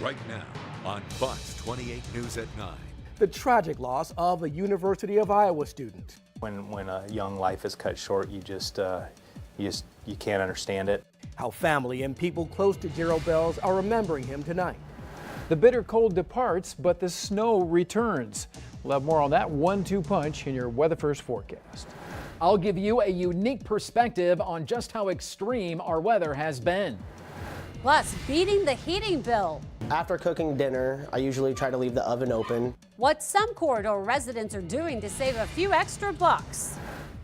right now on Fox 28 News at 9. The tragic loss of a University of Iowa student. When a young life is cut short, you can't understand it. How family and people close to Gerald Bells are remembering him tonight. The bitter cold departs, but the snow returns. We'll have more on that 1-2 punch in your Weather First forecast. I'll give you a unique perspective on just how extreme our weather has been. Plus, beating the heating bill. After cooking dinner, I usually try to leave the oven open. What some corridor residents are doing to save a few extra bucks.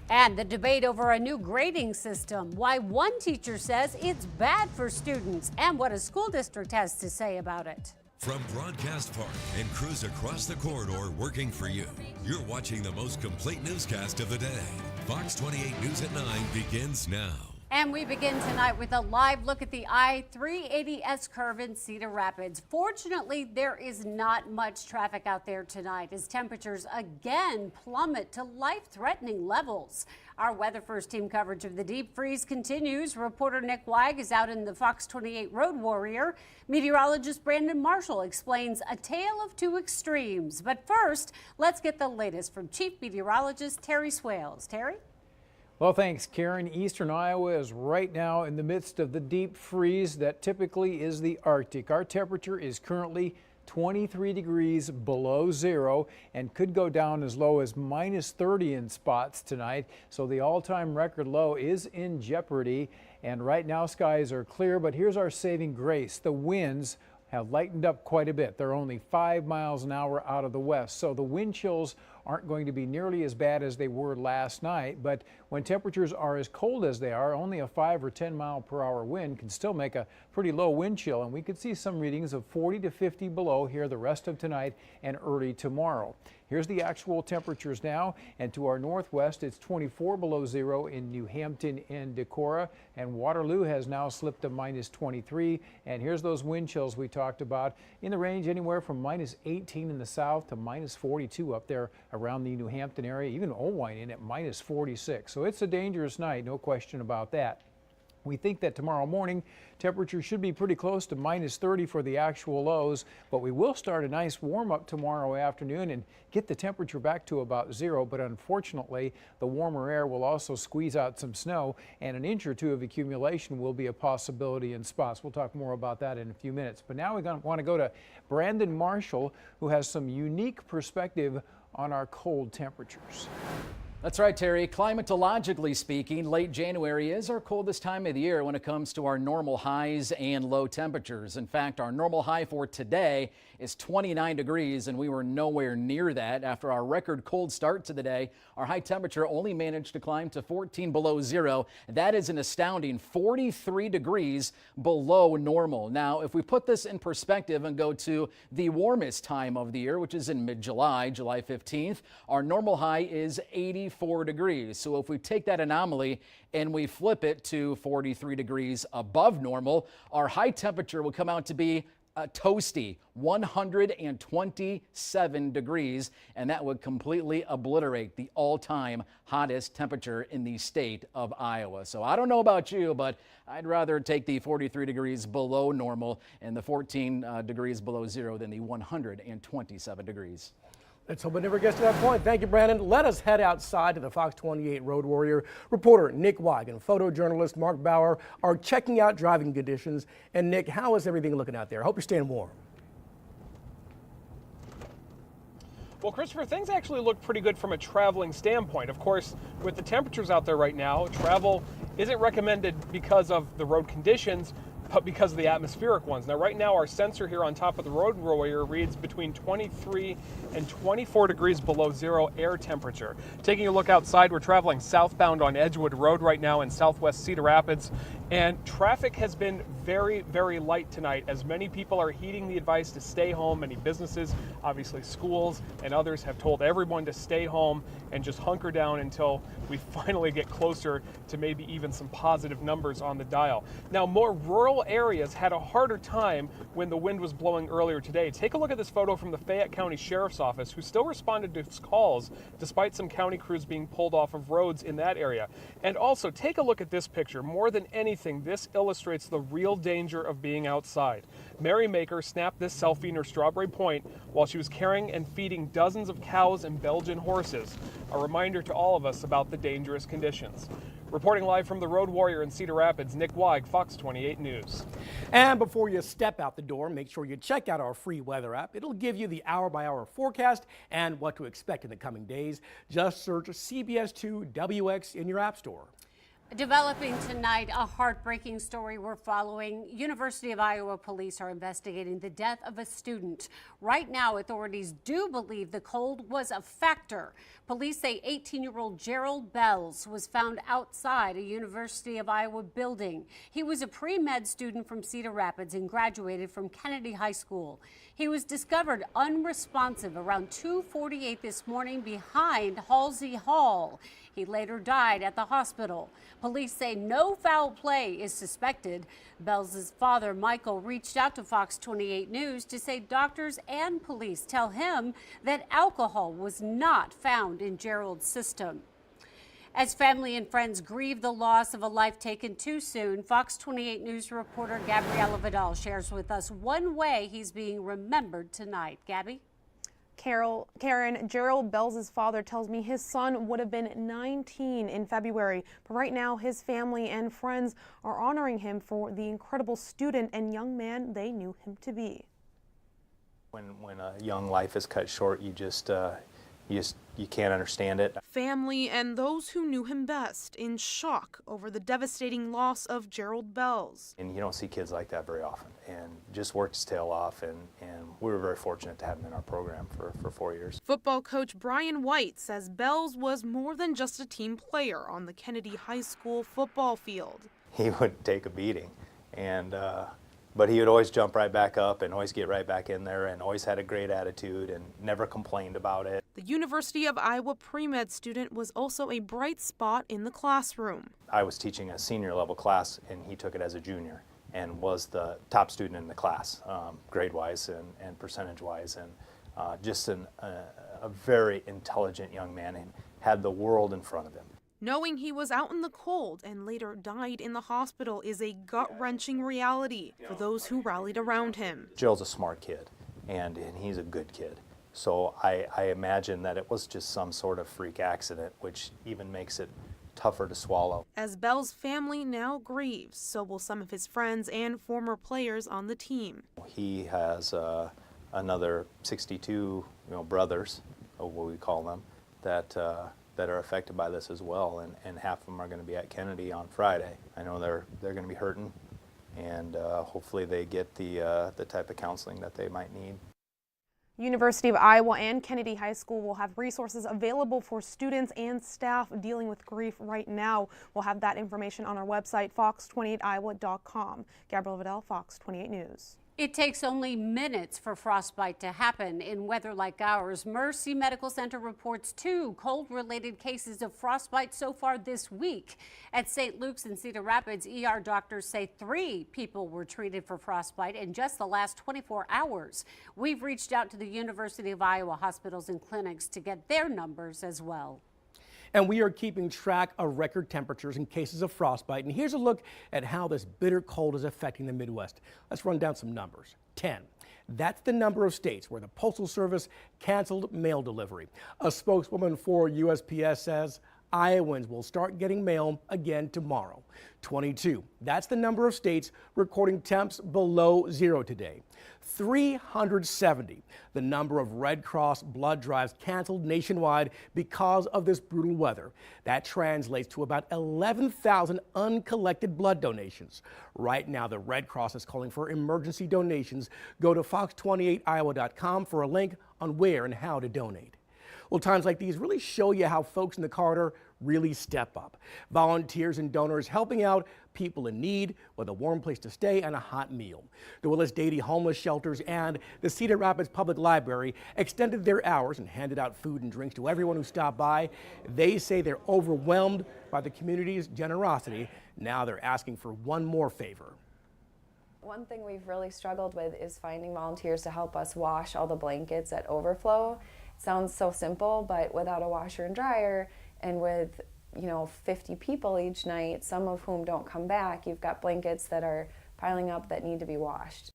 And the debate over a new grading system. Why one teacher says it's bad for students and what a school district has to say about it. From Broadcast Park and crews across the corridor working for you, you're watching the most complete newscast of the day. Fox 28 News at 9 begins now. And we begin tonight with a live look at the I-380 curve in Cedar Rapids. Fortunately, there is not much traffic out there tonight as temperatures again plummet to life-threatening levels. Our Weather First team coverage of the deep freeze continues. Reporter Nick Weig is out in the Fox 28 Road Warrior. Meteorologist Brandon Marshall explains a tale of two extremes. But first, let's get the latest from Chief Meteorologist Terry Swales. Terry? Well, thanks, Karen. Eastern Iowa is right now in the midst of the deep freeze that typically is the Arctic. Our temperature is currently 23 degrees below zero and could go down as low as -30 in spots tonight. So the all-time record low is in jeopardy. And right now skies are clear, but here's our saving grace. The winds have lightened up quite a bit. They're only 5 miles an hour out of the west. So the wind chills aren't going to be nearly as bad as they were last night. But when temperatures are as cold as they are, only a 5 or 10 mile per hour wind can still make a pretty low wind chill. And we could see some readings of 40 to 50 below here the rest of tonight and early tomorrow. Here's the actual temperatures now, and to our northwest, it's 24 below zero in New Hampton and Decorah, and Waterloo has now slipped to -23. And here's those wind chills we talked about in the range anywhere from -18 in the south to -42 up there around the New Hampton area, even Owine in at -46. So it's a dangerous night, no question about that. We think that tomorrow morning temperatures should be pretty close to -30 for the actual lows, but we will start a nice warm up tomorrow afternoon and get the temperature back to about zero. But unfortunately, the warmer air will also squeeze out some snow, and an inch or two of accumulation will be a possibility in spots. We'll talk more about that in a few minutes. But now we want to go to Brandon Marshall, who has some unique perspective on our cold temperatures. That's right, Terry. Climatologically speaking, late January is our coldest time of the year when it comes to our normal highs and low temperatures. In fact, our normal high for today is 29 degrees, and we were nowhere near that. After our record cold start to the day, our high temperature only managed to climb to 14 below zero. That is an astounding 43 degrees below normal. Now, if we put this in perspective and go to the warmest time of the year, which is in mid-July, July 15th, our normal high is 84 degrees. So if we take that anomaly and we flip it to 43 degrees above normal, our high temperature will come out to be a toasty 127 degrees, and that would completely obliterate the all-time hottest temperature in the state of Iowa. So I don't know about you, but I'd rather take the 43 degrees below normal and the 14 degrees below zero than the 127 degrees. Let's hope it never gets to that point. Thank you, Brandon. Let us head outside to the Fox 28 Road Warrior. Reporter Nick Weig and photojournalist Mark Bauer are checking out driving conditions. And Nick, how is everything looking out there? I hope you're staying warm. Well, Christopher, things actually look pretty good from a traveling standpoint. Of course, with the temperatures out there right now, travel isn't recommended because of the road conditions, but because of the atmospheric ones. Now, right now, our sensor here on top of the Road Warrior reads between 23 and 24 degrees below zero air temperature. Taking a look outside, we're traveling southbound on Edgewood Road right now in southwest Cedar Rapids, and traffic has been very, very light tonight as many people are heeding the advice to stay home. Many businesses, obviously schools and others, have told everyone to stay home and just hunker down until we finally get closer to maybe even some positive numbers on the dial. Now, more rural areas had a harder time when the wind was blowing earlier today. Take a look at this photo from the Fayette County Sheriff's Office, who still responded to calls despite some county crews being pulled off of roads in that area. And also, take a look at this picture. More than anything, anything, this illustrates the real danger of being outside. Mary Maker snapped this selfie near Strawberry Point while she was carrying and feeding dozens of cows and Belgian horses. A reminder to all of us about the dangerous conditions. Reporting live from the Road Warrior in Cedar Rapids, Nick Weig, Fox 28 News. And before you step out the door, make sure you check out our free weather app. It'll give you the hour-by-hour forecast and what to expect in the coming days. Just search CBS2 WX in your app store. Developing tonight, a heartbreaking story we're following. University of Iowa police are investigating the death of a student. Right now, authorities do believe the cold was a factor. Police say 18-year-old Gerald Bells was found outside a University of Iowa building. He was a pre-med student from Cedar Rapids and graduated from Kennedy High School. He was discovered unresponsive around 2:48 this morning behind Halsey Hall. He later died at the hospital. Police say no foul play is suspected. Bells' father, Michael, reached out to Fox 28 News to say doctors and police tell him that alcohol was not found in Gerald's system. As family and friends grieve the loss of a life taken too soon, Fox 28 News reporter Gabriela Vidal shares with us one way he's being remembered tonight. Gabby? Karen, Gerald Bells' father tells me his son would have been 19 in February, but right now his family and friends are honoring him for the incredible student and young man they knew him to be. When a young life is cut short, you can't understand it. Family and those who knew him best in shock over the devastating loss of Gerald Bells. And you don't see kids like that very often, and just worked his tail off, and we were very fortunate to have him in our program for 4 years. Football coach Brian White says Bells was more than just a team player on the Kennedy High School football field. He would take a beating, but he would always jump right back up and always get right back in there and always had a great attitude and never complained about it. The University of Iowa pre-med student was also a bright spot in the classroom. I was teaching a senior level class and he took it as a junior and was the top student in the class, grade-wise and percentage-wise, and just a very intelligent young man and had the world in front of him. Knowing he was out in the cold and later died in the hospital is a gut-wrenching reality for those who rallied around him. Gerald's a smart kid, and he's a good kid. So I imagine that it was just some sort of freak accident, which even makes it tougher to swallow. As Bell's family now grieves, so will some of his friends and former players on the team. He has another 62 brothers, or what we call them, that are affected by this as well, and half of them are going to be at Kennedy on Friday. I know they're going to be hurting, and hopefully they get the type of counseling that they might need. University of Iowa and Kennedy High School will have resources available for students and staff dealing with grief right now. We'll have that information on our website, fox28iowa.com. Gabrielle Vidal, Fox 28 News. It takes only minutes for frostbite to happen in weather like ours. Mercy Medical Center reports 2 cold-related cases of frostbite so far this week. At St. Luke's in Cedar Rapids, ER doctors say 3 people were treated for frostbite in just the last 24 hours. We've reached out to the University of Iowa hospitals and clinics to get their numbers as well. And we are keeping track of record temperatures and cases of frostbite. And here's a look at how this bitter cold is affecting the Midwest. Let's run down some numbers. 10. That's the number of states where the Postal Service canceled mail delivery. A spokeswoman for USPS says Iowans will start getting mail again tomorrow. 22. That's the number of states recording temps below 0 today. 370. The number of Red Cross blood drives canceled nationwide because of this brutal weather. That translates to about 11,000 uncollected blood donations. Right now, the Red Cross is calling for emergency donations. Go to fox28iowa.com for a link on where and how to donate. Well, times like these really show you how folks in the corridor really step up. Volunteers and donors helping out people in need with a warm place to stay and a hot meal. The Willis-Dady Homeless Shelters and the Cedar Rapids Public Library extended their hours and handed out food and drinks to everyone who stopped by. They say they're overwhelmed by the community's generosity. Now they're asking for one more favor. One thing we've really struggled with is finding volunteers to help us wash all the blankets at overflow. Sounds so simple, but without a washer and dryer and with 50 people each night, some of whom don't come back. You've got blankets that are piling up that need to be washed.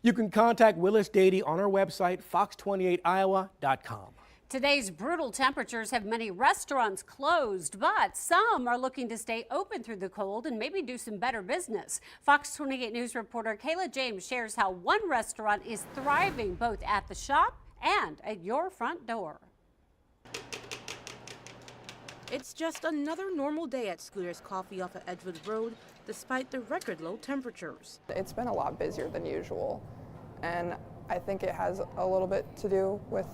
You can contact Willis Dady on our website, fox28iowa.com. Today's brutal temperatures have many restaurants closed, but some are looking to stay open through the cold and maybe do some better business. Fox 28 News reporter Kayla James shares how one restaurant is thriving both at the shop and at your front door. It's just another normal day at Scooter's Coffee off of Edgewood Road, despite the record low temperatures. It's been a lot busier than usual, and I think it has a little bit to do with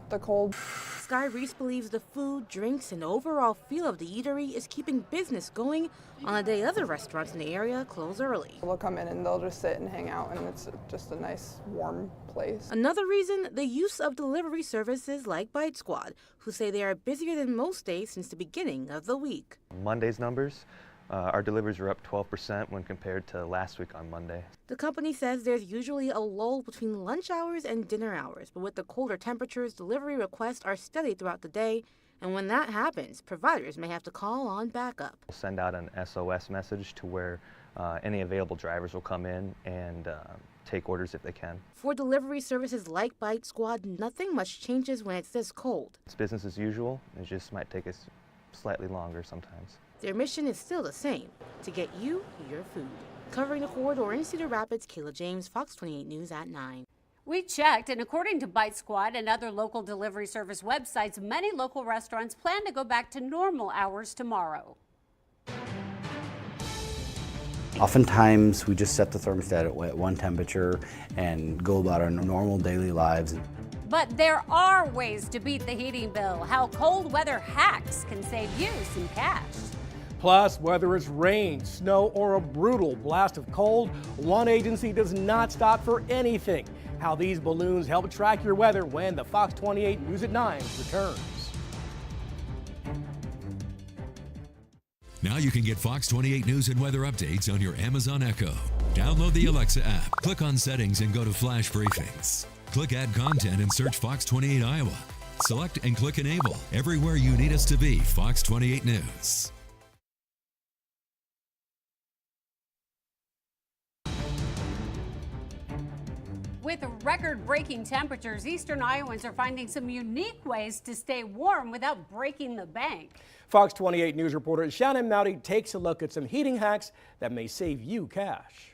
the cold. Sky Reese believes the food, drinks, and overall feel of the eatery is keeping business going on a day other restaurants in the area close early. They'll come in and they'll just sit and hang out, and it's just a nice warm place. Another reason, the use of delivery services like Bite Squad, who say they are busier than most days since the beginning of the week. Monday's numbers, our deliveries are up 12% when compared to last week on Monday. The company says there's usually a lull between lunch hours and dinner hours, but with the colder temperatures, delivery requests are steady throughout the day, and when that happens, providers may have to call on backup. We'll send out an SOS message to where any available drivers will come in and take orders if they can. For delivery services like Bite Squad, nothing much changes when it's this cold. It's business as usual. It just might take us slightly longer sometimes. Their mission is still the same, to get you your food. Covering the corridor in Cedar Rapids, Kayla James, Fox 28 News at 9. We checked, and according to Bite Squad and other local delivery service websites, many local restaurants plan to go back to normal hours tomorrow. Oftentimes, we just set the thermostat at one temperature and go about our normal daily lives. But there are ways to beat the heating bill. How cold weather hacks can save you some cash. Plus, whether it's rain, snow, or a brutal blast of cold, one agency does not stop for anything. How these balloons help track your weather when the Fox 28 News at 9 returns. Now you can get Fox 28 News and weather updates on your Amazon Echo. Download the Alexa app, click on Settings and go to Flash Briefings. Click Add Content and search Fox 28 Iowa. Select and click Enable. Everywhere you need us to be, Fox 28 News. With record-breaking temperatures, Eastern Iowans are finding some unique ways to stay warm without breaking the bank. Fox 28 News reporter Shannon Mowdy takes a look at some heating hacks that may save you cash.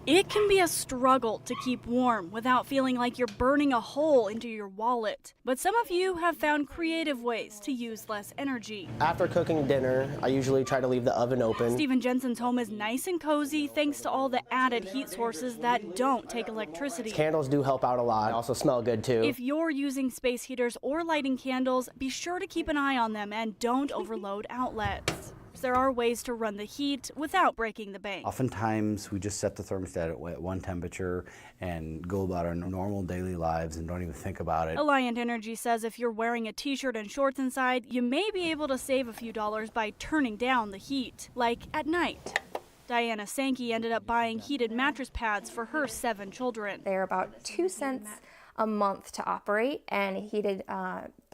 It can be a struggle to keep warm without feeling like you're burning a hole into your wallet. But some of you have found creative ways to use less energy. After cooking dinner, I usually try to leave the oven open. Stephen Jensen's home is nice and cozy thanks to all the added heat sources that don't take electricity. Candles do help out a lot. They also smell good too. If you're using space heaters or lighting candles, be sure to keep an eye on them and don't overload outlets. There are ways to run the heat without breaking the bank. Oftentimes, we just set the thermostat at one temperature and go about our normal daily lives and don't even think about it. Alliant Energy says if you're wearing a t-shirt and shorts inside, you may be able to save a few dollars by turning down the heat, like at night. Diana Sankey ended up buying heated mattress pads for her 7 children. They're about 2 cents a month to operate, and a heated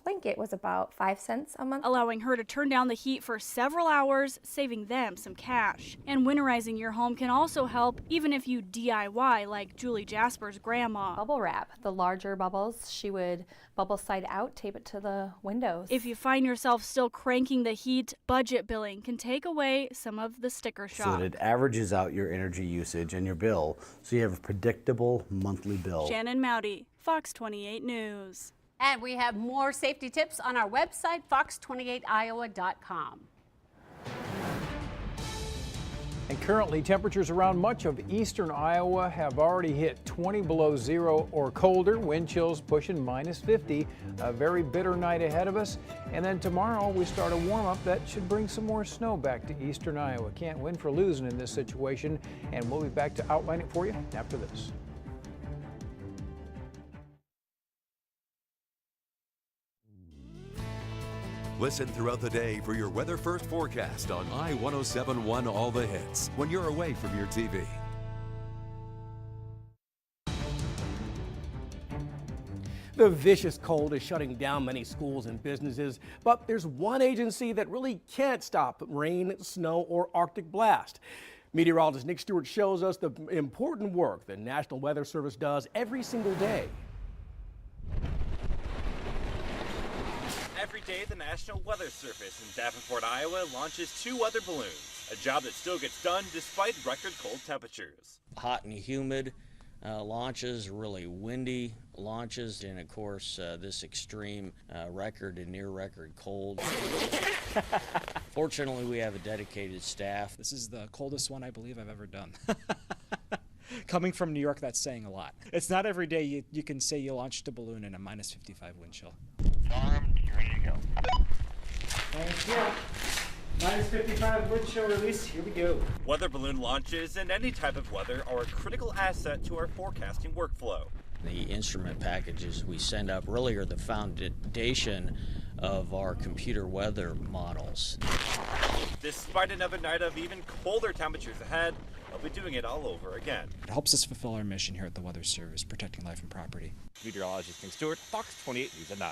blanket was about 5 cents a month. Allowing her to turn down the heat for several hours, saving them some cash. And winterizing your home can also help, even if you DIY like Julie Jasper's grandma. Bubble wrap, the larger bubbles, she would bubble side out, tape it to the windows. If you find yourself still cranking the heat, budget billing can take away some of the sticker shock. So that it averages out your energy usage and your bill, so you have a predictable monthly bill. Shannon Mowdy, Fox 28 News. And we have more safety tips on our website, fox28iowa.com. And currently, temperatures around much of eastern Iowa have already hit 20 below zero or colder. Wind chills pushing -50. A very bitter night ahead of us. And then tomorrow, we start a warm-up that should bring some more snow back to eastern Iowa. Can't win for losing in this situation. And we'll be back to outline it for you after this. Listen throughout the day for your Weather First forecast on I-1071 All the Hits when you're away from your TV. The vicious cold is shutting down many schools and businesses, but there's one agency that really can't stop rain, snow, or Arctic blast. Meteorologist Nick Stewart shows us the important work the National Weather Service does every single day. Every day, the National Weather Service in Davenport, Iowa launches 2 weather balloons, a job that still gets done despite record cold temperatures. Hot and humid launches, really windy launches, and of course this extreme record and near record cold. Fortunately, we have a dedicated staff. This is the coldest one I believe I've ever done. Coming from New York, that's saying a lot. It's not every day you can say you launched a balloon in a minus 55 wind chill. Armed, ready to go. Thank you. Minus 55 wind chill release, here we go. Weather balloon launches in any type of weather are a critical asset to our forecasting workflow. The instrument packages we send up really are the foundation of our computer weather models. Despite another night of even colder temperatures ahead, they'll be doing it all over again. It helps us fulfill our mission here at the Weather Service, protecting life and property. Meteorologist Nick Stewart, Fox 28 News at 9.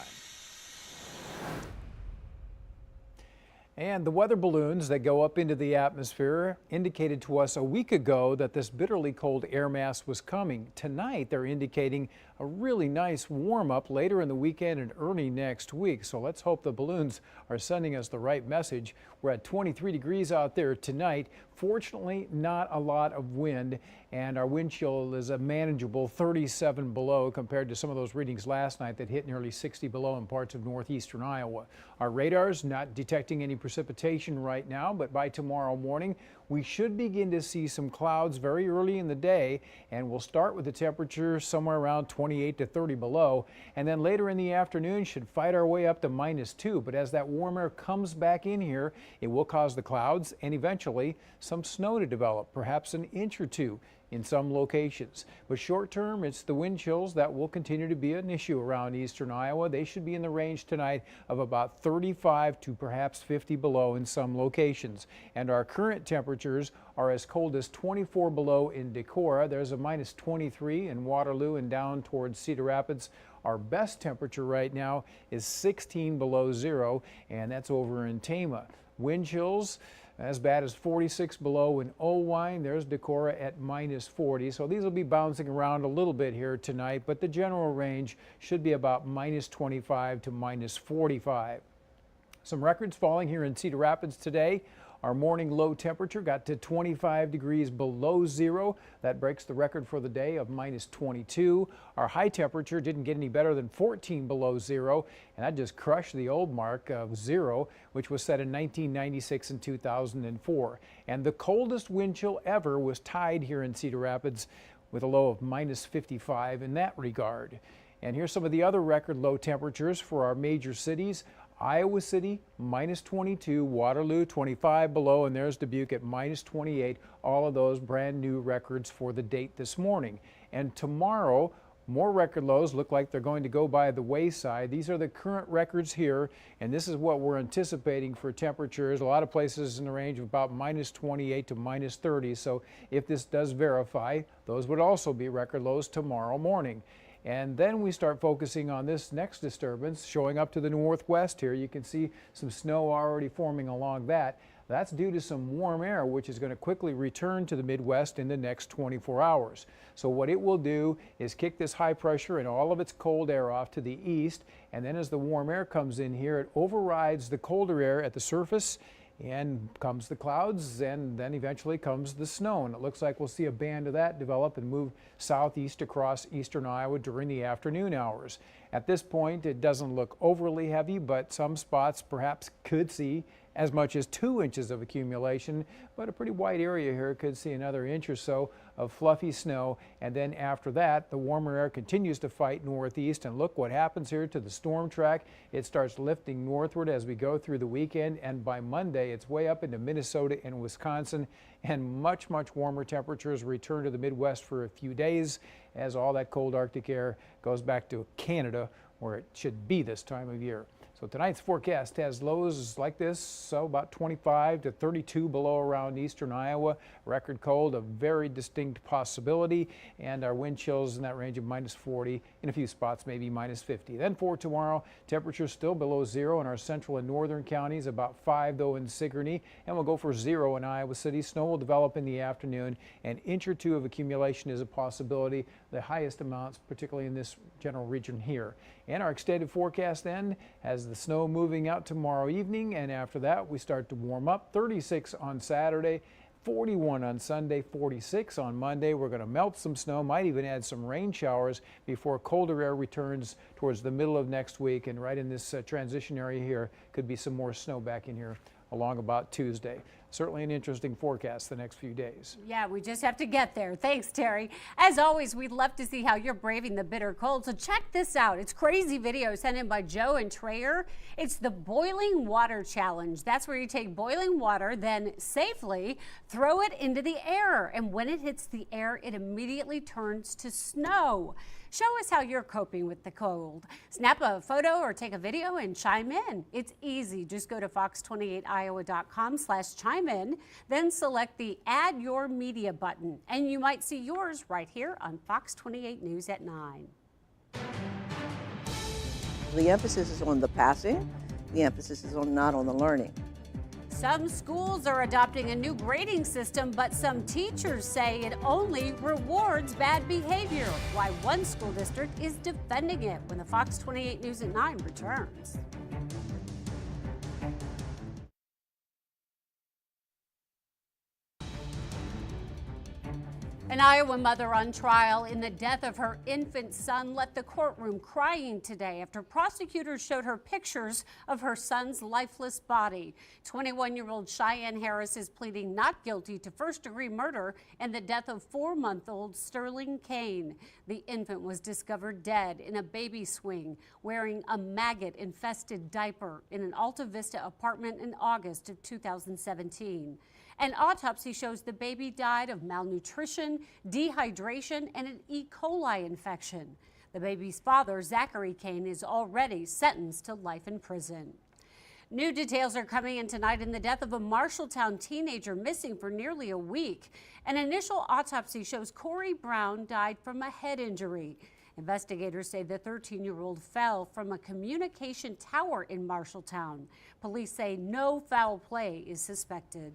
And the weather balloons that go up into the atmosphere indicated to us a week ago that this bitterly cold air mass was coming. Tonight, they're indicating a really nice warm up later in the weekend and early next week. So let's hope the balloons are sending us the right message. We're at 23 degrees out there tonight. Fortunately, not a lot of wind, and our wind chill is a manageable 37 below compared to some of those readings last night that hit nearly 60 below in parts of northeastern Iowa. Our radar's not detecting any precipitation right now, but by tomorrow morning, we should begin to see some clouds very early in the day, and we'll start with the temperature somewhere around 28 to 30 below, and then later in the afternoon should fight our way up to -2. But as that warm air comes back in here, it will cause the clouds and eventually some snow to develop, perhaps an inch or 2 in some locations. But short term, it's the wind chills that will continue to be an issue around eastern Iowa. They should be in the range tonight of about 35 to perhaps 50 below in some locations. And our current temperatures are as cold as 24 below in Decorah. There's a -23 in Waterloo and down towards Cedar Rapids. Our best temperature right now is 16 below zero, and that's over in Tama. Wind chills as bad as 46 below in Owine. There's Decorah at -40. So these will be bouncing around a little bit here tonight, but the general range should be about -25 to -45. Some records falling here in Cedar Rapids today. Our morning low temperature got to 25 degrees below zero. That breaks the record for the day of -22. Our high temperature didn't get any better than 14 below zero, and that just crushed the old mark of zero, which was set in 1996 and 2004. And the coldest wind chill ever was tied here in Cedar Rapids with a low of -55 in that regard. And here's some of the other record low temperatures for our major cities. Iowa City, -22, Waterloo, 25 below, and there's Dubuque at -28. All of those brand new records for the date this morning. And tomorrow, more record lows look like they're going to go by the wayside. These are the current records here, and this is what we're anticipating for temperatures. A lot of places in the range of about -28 to -30. So if this does verify, those would also be record lows tomorrow morning. And then we start focusing on this next disturbance showing up to the northwest here. You can see some snow already forming along that. That's due to some warm air, which is going to quickly return to the Midwest in the next 24 hours. So what it will do is kick this high pressure and all of its cold air off to the east. And then as the warm air comes in here, it overrides the colder air at the surface, and comes the clouds, and then eventually comes the snow. And it looks like we'll see a band of that develop and move southeast across eastern Iowa during the afternoon hours. At this point, it doesn't look overly heavy, but some spots perhaps could see as much as 2 inches of accumulation, but a pretty wide area here could see another inch or so of fluffy snow. And then after that, the warmer air continues to fight northeast, and look what happens here to the storm track. It starts lifting northward as we go through the weekend, and by Monday it's way up into Minnesota and Wisconsin, and much warmer temperatures return to the Midwest for a few days as all that cold Arctic air goes back to Canada, where it should be this time of year. So So tonight's forecast has lows like this, so about 25 to 32 below around eastern Iowa. Record cold, a very distinct possibility, and our wind chills in that range of minus 40, in a few spots maybe minus 50. Then for tomorrow, temperatures still below zero in our central and northern counties, about 5 though in Sigourney, and we'll go for 0 in Iowa City. Snow will develop in the afternoon. An inch or two of accumulation is a possibility, the highest amounts particularly in this general region here. And our extended forecast then has the snow moving out tomorrow evening, and after that we start to warm up. 36 on Saturday, 41 on Sunday, 46 on Monday. We're going to melt some snow, might even add some rain showers before colder air returns towards the middle of next week. And right in this transition area here could be some more snow back in here along about Tuesday. Certainly an interesting forecast the next few days. Yeah, we just have to get there. Thanks, Terry. As always, we'd love to see how you're braving the bitter cold. So check this out. It's crazy video sent in by Joe and Trayer. It's the boiling water challenge. That's where you take boiling water, then safely throw it into the air. And when it hits the air, it immediately turns to snow. Show us how you're coping with the cold. Snap a photo or take a video and chime in. It's easy. Just go to fox28iowa.com/chime in, then select the Add Your Media button, and you might see yours right here on Fox 28 News at 9. The emphasis is on the passing. The emphasis is not on the learning. Some schools are adopting a new grading system, but some teachers say it only rewards bad behavior. Why one school district is defending it when the Fox 28 News at 9 returns. An Iowa mother on trial in the death of her infant son left the courtroom crying today after prosecutors showed her pictures of her son's lifeless body. 21-year-old Cheyenne Harris is pleading not guilty to first-degree murder and the death of 4-month-old Sterling Kane. The infant was discovered dead in a baby swing, wearing a maggot-infested diaper in an Alta Vista apartment in August of 2017. An autopsy shows the baby died of malnutrition, dehydration, and an E. coli infection. The baby's father, Zachary Kane, is already sentenced to life in prison. New details are coming in tonight in the death of a Marshalltown teenager missing for nearly a week. An initial autopsy shows Corey Brown died from a head injury. Investigators say the 13-year-old fell from a communication tower in Marshalltown. Police say no foul play is suspected.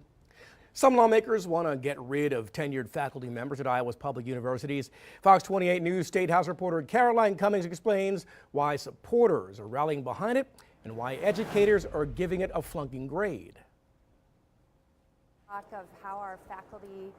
Some lawmakers want to get rid of tenured faculty members at Iowa's public universities. Fox 28 News State House reporter Caroline Cummings explains why supporters are rallying behind it and why educators are giving it a flunking grade. Talk of how our faculty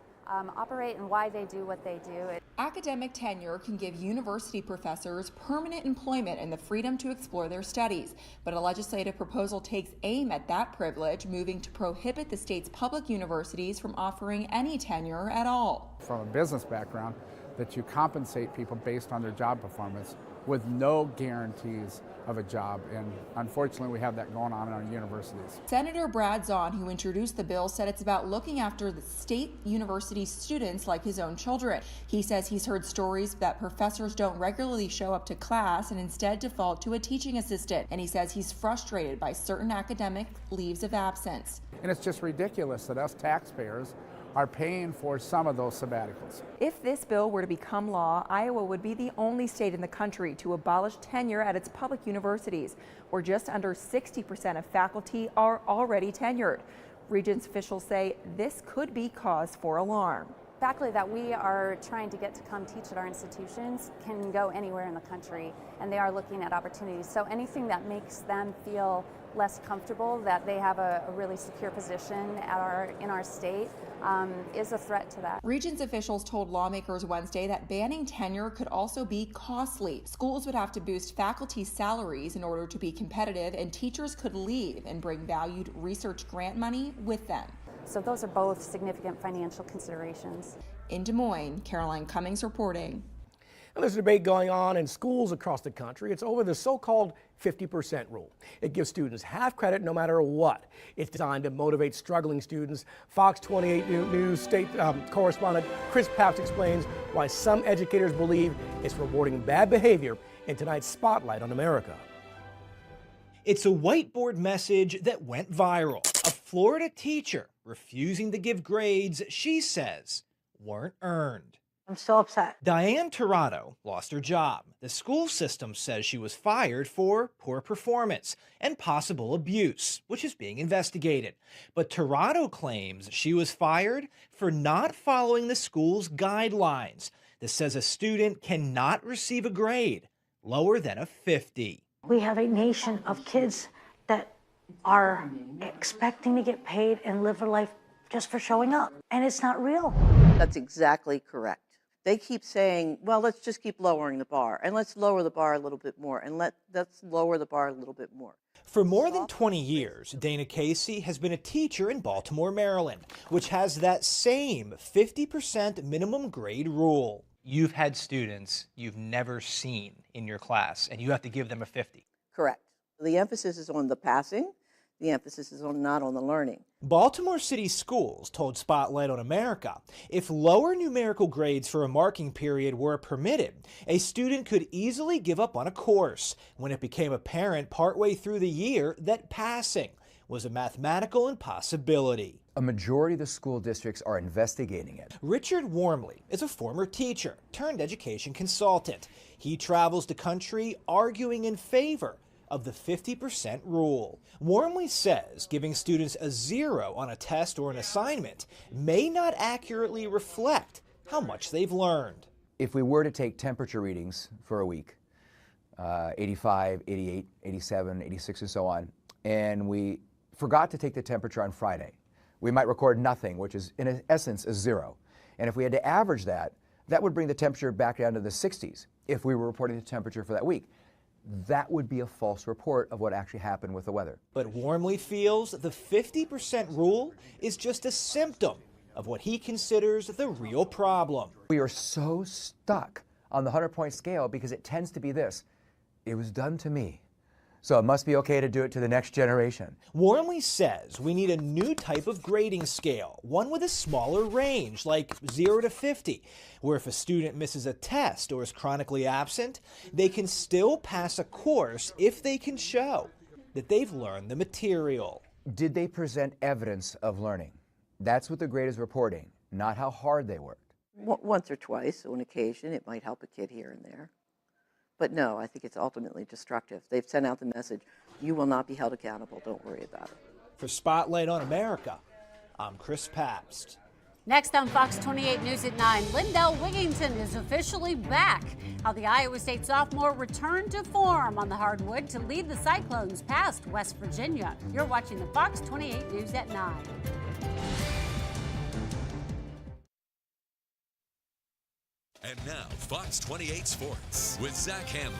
operate and why they do what they do. Academic tenure can give university professors permanent employment and the freedom to explore their studies, but a legislative proposal takes aim at that privilege, moving to prohibit the state's public universities from offering any tenure at all. From a business background, that you compensate people based on their job performance with no guarantees of a job, and unfortunately we have that going on in our universities. Senator Brad Zahn, who introduced the bill, said it's about looking after the state university students like his own children. He says he's heard stories that professors don't regularly show up to class and instead default to a teaching assistant, and he says he's frustrated by certain academic leaves of absence. And it's just ridiculous that us taxpayers are paying for some of those sabbaticals. If this bill were to become law, Iowa would be the only state in the country to abolish tenure at its public universities, where just under 60% of faculty are already tenured. Regents officials say this could be cause for alarm. Faculty that we are trying to get to come teach at our institutions can go anywhere in the country, and they are looking at opportunities. So anything that makes them feel less comfortable, that they have a really secure position in our state, is a threat to that. Regents officials told lawmakers Wednesday that banning tenure could also be costly. Schools would have to boost faculty salaries in order to be competitive, and teachers could leave and bring valued research grant money with them. So those are both significant financial considerations. In Des Moines, Caroline Cummings reporting. And there's a debate going on in schools across the country. It's over the so-called 50% rule. It gives students half credit no matter what. It's designed to motivate struggling students. Fox 28 News State correspondent Chris Papst explains why some educators believe it's rewarding bad behavior in tonight's Spotlight on America. It's a whiteboard message that went viral. A Florida teacher refusing to give grades she says weren't earned. I'm so upset. Diane Tirado lost her job. The school system says she was fired for poor performance and possible abuse, which is being investigated. But Tirado claims she was fired for not following the school's guidelines that says a student cannot receive a grade lower than a 50. We have a nation of kids that are expecting to get paid and live their life just for showing up, and it's not real. That's exactly correct. They keep saying, well, let's just keep lowering the bar, and let's lower the bar a little bit more, and let's lower the bar a little bit more. For more than 20 years, Dana Casey has been a teacher in Baltimore, Maryland, which has that same 50% minimum grade rule. You've had students you've never seen in your class, and you have to give them a 50. Correct. The emphasis is on the passing. The emphasis is not on the learning. Baltimore City Schools told Spotlight on America, if lower numerical grades for a marking period were permitted, a student could easily give up on a course when it became apparent partway through the year that passing was a mathematical impossibility. A majority of the school districts are investigating it. Richard Wormley is a former teacher turned education consultant. He travels the country arguing in favor of the 50% rule. Wormley says giving students a 0 on a test or an assignment may not accurately reflect how much they've learned. If we were to take temperature readings for a week, 85, 88, 87, 86, and so on, and we forgot to take the temperature on Friday, we might record nothing, which is in essence a 0. And if we had to average that, that would bring the temperature back down to the 60s if we were reporting the temperature for that week. That would be a false report of what actually happened with the weather. But Wormley feels the 50% rule is just a symptom of what he considers the real problem. We are so stuck on the 100-point scale because it tends to be this: it was done to me, so it must be okay to do it to the next generation. Wormley says we need a new type of grading scale, one with a smaller range, like 0 to 50, where if a student misses a test or is chronically absent, they can still pass a course if they can show that they've learned the material. Did they present evidence of learning? That's what the grade is reporting, not how hard they worked. Once or twice, on occasion, it might help a kid here and there. But no, I think it's ultimately destructive. They've sent out the message, you will not be held accountable, don't worry about it. For Spotlight on America, I'm Chris Pabst. Next on Fox 28 News at 9, Lindell Wigington is officially back. How the Iowa State sophomore returned to form on the hardwood to lead the Cyclones past West Virginia. You're watching the Fox 28 News at 9. And now, Fox 28 Sports with Zach Hanley.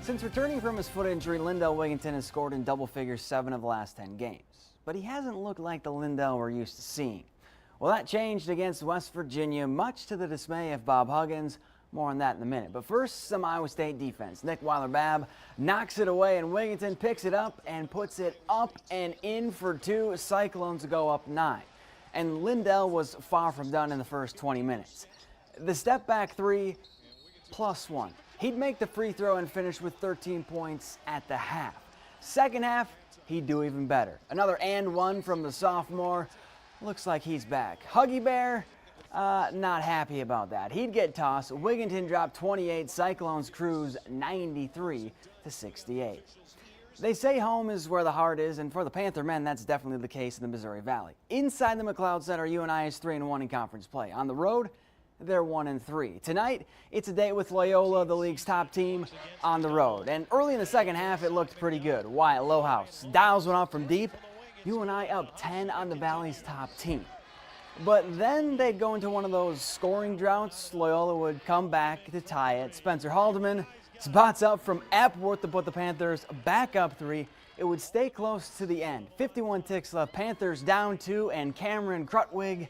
Since returning from his foot injury, Lindell Wigington has scored in double figures 7 of the last 10 games. But he hasn't looked like the Lindell we're used to seeing. Well, that changed against West Virginia, much to the dismay of Bob Huggins. More on that in a minute. But first, some Iowa State defense. Nick Weiler-Babb knocks it away, and Wigington picks it up and puts it up and in for 2. Cyclones go up 9. And Lindell was far from done in the first 20 minutes. The step back 3 +1. He'd make the free throw and finish with 13 points at the half. Second half, he'd do even better. Another and 1 from the sophomore. Looks like he's back. Huggy Bear, not happy about that. He'd get tossed. Wigington dropped 28. Cyclones cruise 93-68. They say home is where the heart is, and for the Panther men, that's definitely the case in the Missouri Valley. Inside the McLeod Center, UNI is 3-1 in conference play. On the road, they're 1-3. Tonight, it's a date with Loyola, the league's top team, on the road. And early in the second half, it looked pretty good. Wyatt Lohaus dials one off from deep. UNI up 10 on the Valley's top team. But then they'd go into one of those scoring droughts. Loyola would come back to tie it. Spencer Haldeman spots up from Epworth to put the Panthers back up 3. It would stay close to the end. 51 ticks left. Panthers down 2, and Cameron Krutwig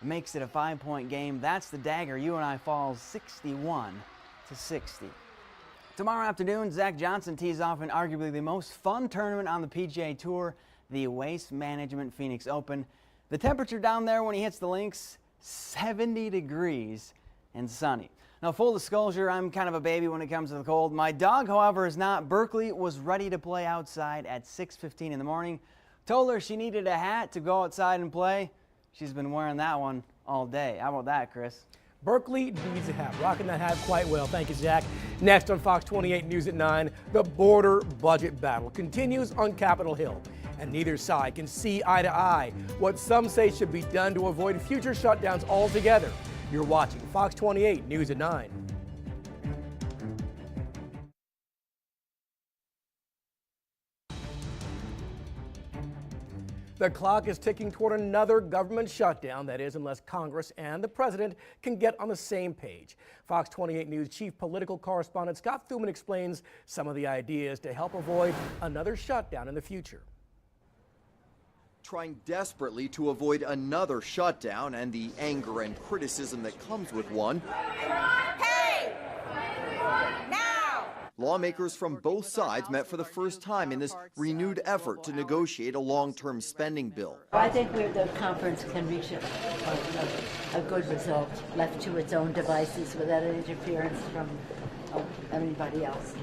makes it a 5-point game. That's the dagger. UNI falls 61-60. Tomorrow afternoon, Zach Johnson tees off in arguably the most fun tournament on the PGA Tour, the Waste Management Phoenix Open. The temperature down there when he hits the links, 70 degrees and sunny. Now, full disclosure, I'm kind of a baby when it comes to the cold. My dog, however, is not. Berkeley was ready to play outside at 6:15 in the morning. Told her she needed a hat to go outside and play. She's been wearing that one all day. How about that, Chris? Berkeley needs a hat. Rocking that hat quite well. Thank you, Zach. Next on Fox 28 News at 9, the border budget battle continues on Capitol Hill, and neither side can see eye to eye what some say should be done to avoid future shutdowns altogether. You're watching Fox 28 News at 9. The clock is ticking toward another government shutdown, that is, unless Congress and the president can get on the same page. Fox 28 News chief political correspondent Scott Thuman explains some of the ideas to help avoid another shutdown in the future. Trying desperately to avoid another shutdown and the anger and criticism that comes with one. Hey! Now! Lawmakers from both sides met for the first time in this renewed effort to negotiate a long-term spending bill. I think the conference can reach a good result, left to its own devices without any interference from anybody else.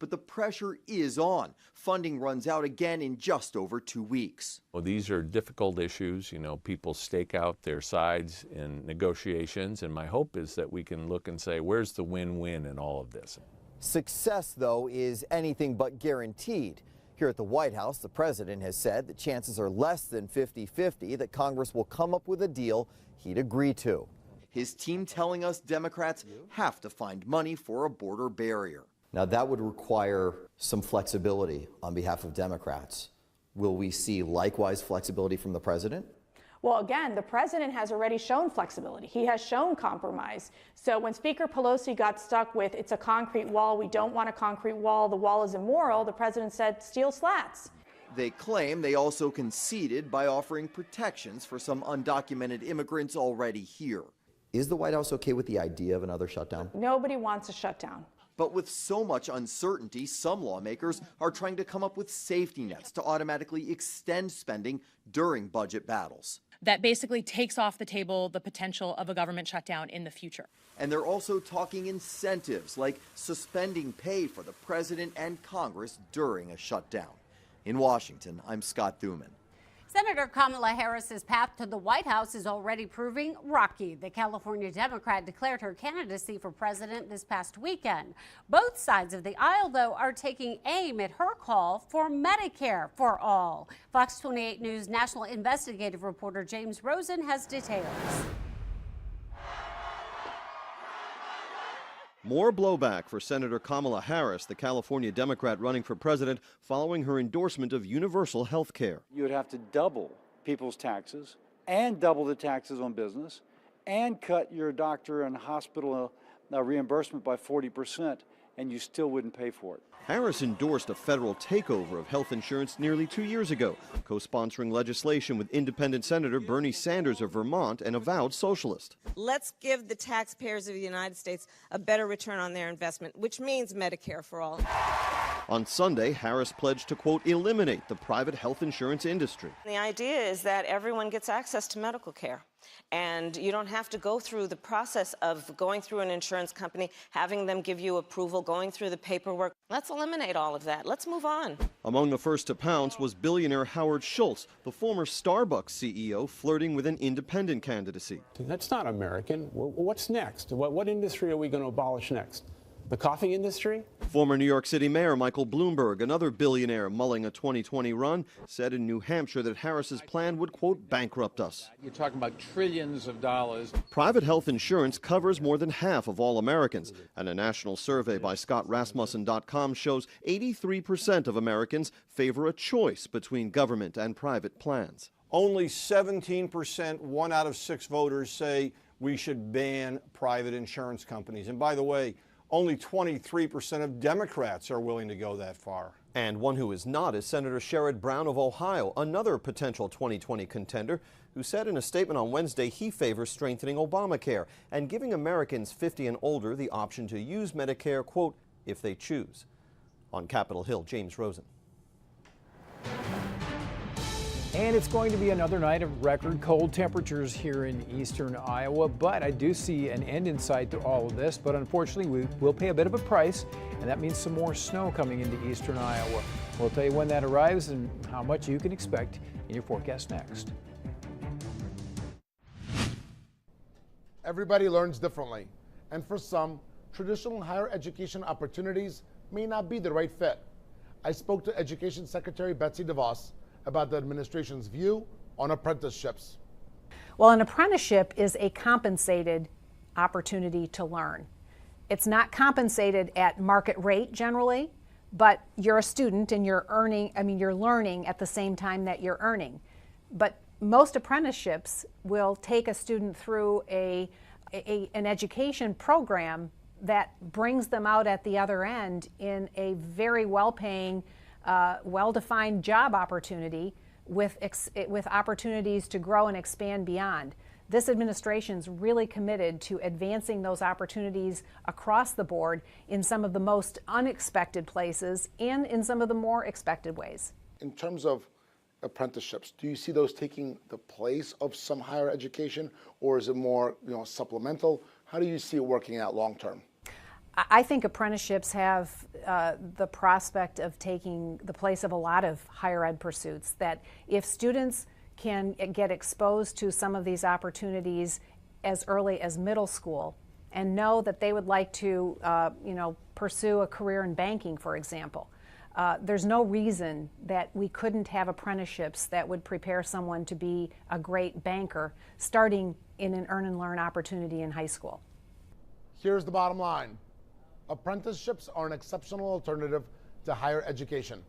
But the pressure is on. Funding runs out again in just over 2 weeks. Well, these are difficult issues. You know, people stake out their sides in negotiations, and my hope is that we can look and say, where's the win-win in all of this? Success, though, is anything but guaranteed. Here at the White House, the president has said the chances are less than 50-50 that Congress will come up with a deal he'd agree to. His team telling us Democrats have to find money for a border barrier. Now, that would require some flexibility on behalf of Democrats. Will we see likewise flexibility from the president? Well, again, the president has already shown flexibility. He has shown compromise. So when Speaker Pelosi got stuck with, it's a concrete wall, we don't want a concrete wall, the wall is immoral, the president said, steel slats. They claim they also conceded by offering protections for some undocumented immigrants already here. Is the White House okay with the idea of another shutdown? Nobody wants a shutdown. But with so much uncertainty, some lawmakers are trying to come up with safety nets to automatically extend spending during budget battles. That basically takes off the table the potential of a government shutdown in the future. And they're also talking incentives like suspending pay for the president and Congress during a shutdown. In Washington, I'm Scott Thuman. Senator Kamala Harris's path to the White House is already proving rocky. The California Democrat declared her candidacy for president this past weekend. Both sides of the aisle, though, are taking aim at her call for Medicare for all. Fox 28 News national investigative reporter James Rosen has details. More blowback for Senator Kamala Harris, the California Democrat running for president, following her endorsement of universal health care. You would have to double people's taxes and double the taxes on business and cut your doctor and hospital reimbursement by 40%, and you still wouldn't pay for it. Harris endorsed a federal takeover of health insurance nearly 2 years ago, co-sponsoring legislation with independent Senator Bernie Sanders of Vermont, an avowed socialist. Let's give the taxpayers of the United States a better return on their investment, which means Medicare for all. On Sunday, Harris pledged to, quote, eliminate the private health insurance industry. The idea is that everyone gets access to medical care, and you don't have to go through the process of going through an insurance company, having them give you approval, going through the paperwork. Let's eliminate all of that. Let's move on. Among the first to pounce was billionaire Howard Schultz, the former Starbucks CEO, flirting with an independent candidacy. That's not American. What's next? What industry are we going to abolish next? The coffee industry? Former New York City Mayor Michael Bloomberg, another billionaire mulling a 2020 run, said in New Hampshire that Harris's plan would, quote, bankrupt us. You're talking about trillions of dollars. Private health insurance covers more than half of all Americans, and a national survey by ScottRasmussen.com shows 83% of Americans favor a choice between government and private plans. Only 17%, 1 out of 6 voters, say we should ban private insurance companies. And by the way, only 23% of Democrats are willing to go that far. And one who is not is Senator Sherrod Brown of Ohio, another potential 2020 contender, who said in a statement on Wednesday he favors strengthening Obamacare and giving Americans 50 and older the option to use Medicare, quote, if they choose. On Capitol Hill, James Rosen. And it's going to be another night of record cold temperatures here in eastern Iowa, but I do see an end in sight to all of this. But unfortunately, we will pay a bit of a price, and that means some more snow coming into eastern Iowa. We'll tell you when that arrives and how much you can expect in your forecast next. Everybody learns differently, and for some, traditional higher education opportunities may not be the right fit. I spoke to Education Secretary Betsy DeVos about the administration's view on apprenticeships. Well, an apprenticeship is a compensated opportunity to learn. It's not compensated at market rate generally, but you're a student and you're learning at the same time that you're earning. But most apprenticeships will take a student through an education program that brings them out at the other end in a very well-paying, well-defined job opportunity with opportunities to grow and expand beyond. This administration's really committed to advancing those opportunities across the board in some of the most unexpected places and in some of the more expected ways. In terms of apprenticeships, do you see those taking the place of some higher education, or is it more supplemental? How do you see it working out long term? I think apprenticeships have the prospect of taking the place of a lot of higher ed pursuits, that if students can get exposed to some of these opportunities as early as middle school and know that they would like to pursue a career in banking, for example, there's no reason that we couldn't have apprenticeships that would prepare someone to be a great banker starting in an earn and learn opportunity in high school. Here's the bottom line. Apprenticeships are an exceptional alternative to higher education.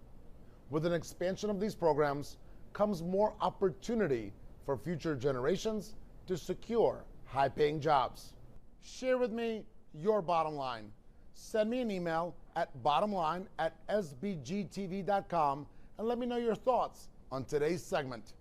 With an expansion of these programs comes more opportunity for future generations to secure high-paying jobs. Share with me your bottom line. Send me an email at bottomline@sbgtv.com and let me know your thoughts on today's segment.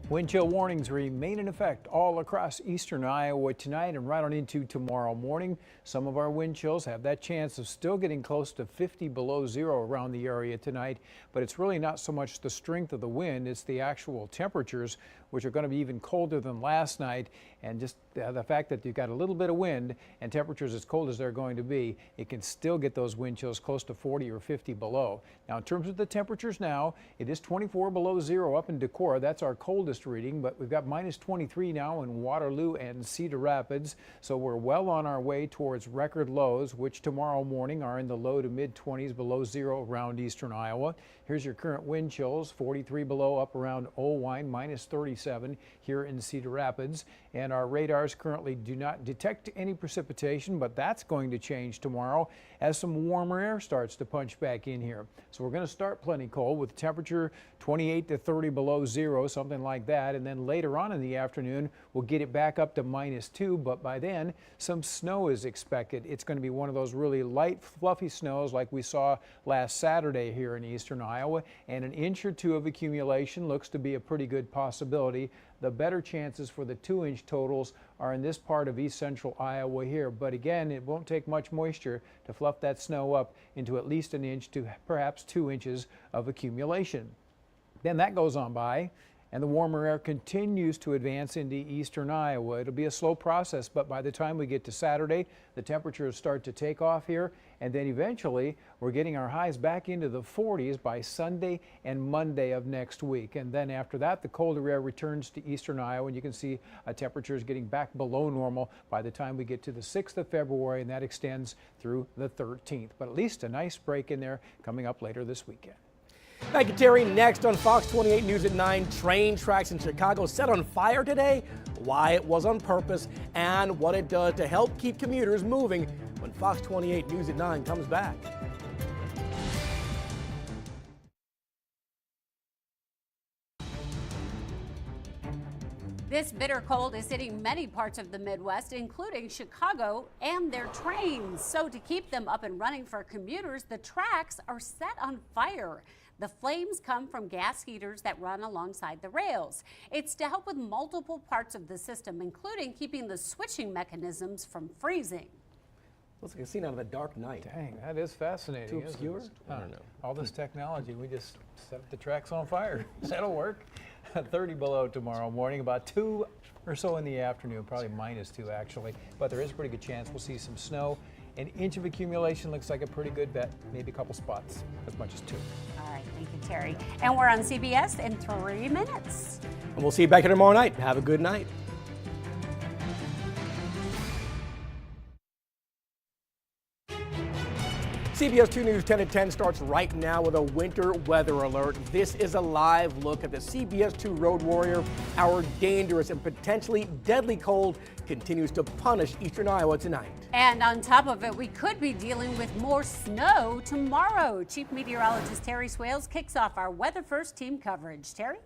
Wind chill warnings remain in effect all across eastern Iowa tonight and right on into tomorrow morning. Some of our wind chills have that chance of still getting close to 50 below zero around the area tonight, but it's really not so much the strength of the wind, it's the actual temperatures, which are going to be even colder than last night. And just the fact that you've got a little bit of wind and temperatures as cold as they're going to be, it can still get those wind chills close to 40 or 50 below. Now, in terms of the temperatures now, it is 24 below zero up in Decorah. That's our coldest reading, but we've got minus 23 now in Waterloo and Cedar Rapids. So we're well on our way towards record lows, which tomorrow morning are in the low to mid 20s below zero around eastern Iowa. Here's your current wind chills, 43 below up around Owine, minus 37 here in Cedar Rapids. And our radars currently do not detect any precipitation, but that's going to change tomorrow as some warmer air starts to punch back in here. So we're going to start plenty cold with temperature 28 to 30 below zero, something like that. And then later on in the afternoon, we'll get it back up to minus 2, but by then some snow is expected. It's going to be one of those really light, fluffy snows like we saw last Saturday here in eastern Iowa, and an inch or two of accumulation looks to be a pretty good possibility. The better chances for the 2-inch totals are in this part of east central Iowa here, but again, it won't take much moisture to fluff that snow up into at least an inch to perhaps 2 inches of accumulation. Then that goes on by, and the warmer air continues to advance into eastern Iowa. It'll be a slow process, but by the time we get to Saturday, the temperatures start to take off here, and then eventually we're getting our highs back into the 40s by Sunday and Monday of next week. And then after that, the colder air returns to eastern Iowa, and you can see temperatures getting back below normal by the time we get to the 6th of February, and that extends through the 13th. But at least a nice break in there coming up later this weekend. Thank you, Terry. Next on Fox 28 News at 9, train tracks in Chicago set on fire today, why it was on purpose, and what it does to help keep commuters moving when Fox 28 News at 9 comes back. This bitter cold is hitting many parts of the Midwest, including Chicago and their trains. So to keep them up and running for commuters, the tracks are set on fire. The flames come from gas heaters that run alongside the rails. It's to help with multiple parts of the system, including keeping the switching mechanisms from freezing. Looks like a scene out of The Dark Knight. Dang, that is fascinating. Too isn't obscure? it? I don't know. All this technology, we just set the tracks on fire. That'll work. 30 below tomorrow morning, about 2 or so in the afternoon, probably -2 actually. But there is a pretty good chance we'll see some snow. An inch of accumulation looks like a pretty good bet. Maybe a couple spots, as much as 2. All right, thank you, Terry. And we're on CBS in 3 minutes. And we'll see you back here tomorrow night. Have a good night. CBS 2 News 10 at 10 starts right now with a winter weather alert. This is a live look at the CBS 2 Road Warrior. Our dangerous and potentially deadly cold continues to punish eastern Iowa tonight. And on top of it, we could be dealing with more snow tomorrow. Chief Meteorologist Terry Swales kicks off our Weather First team coverage. Terry?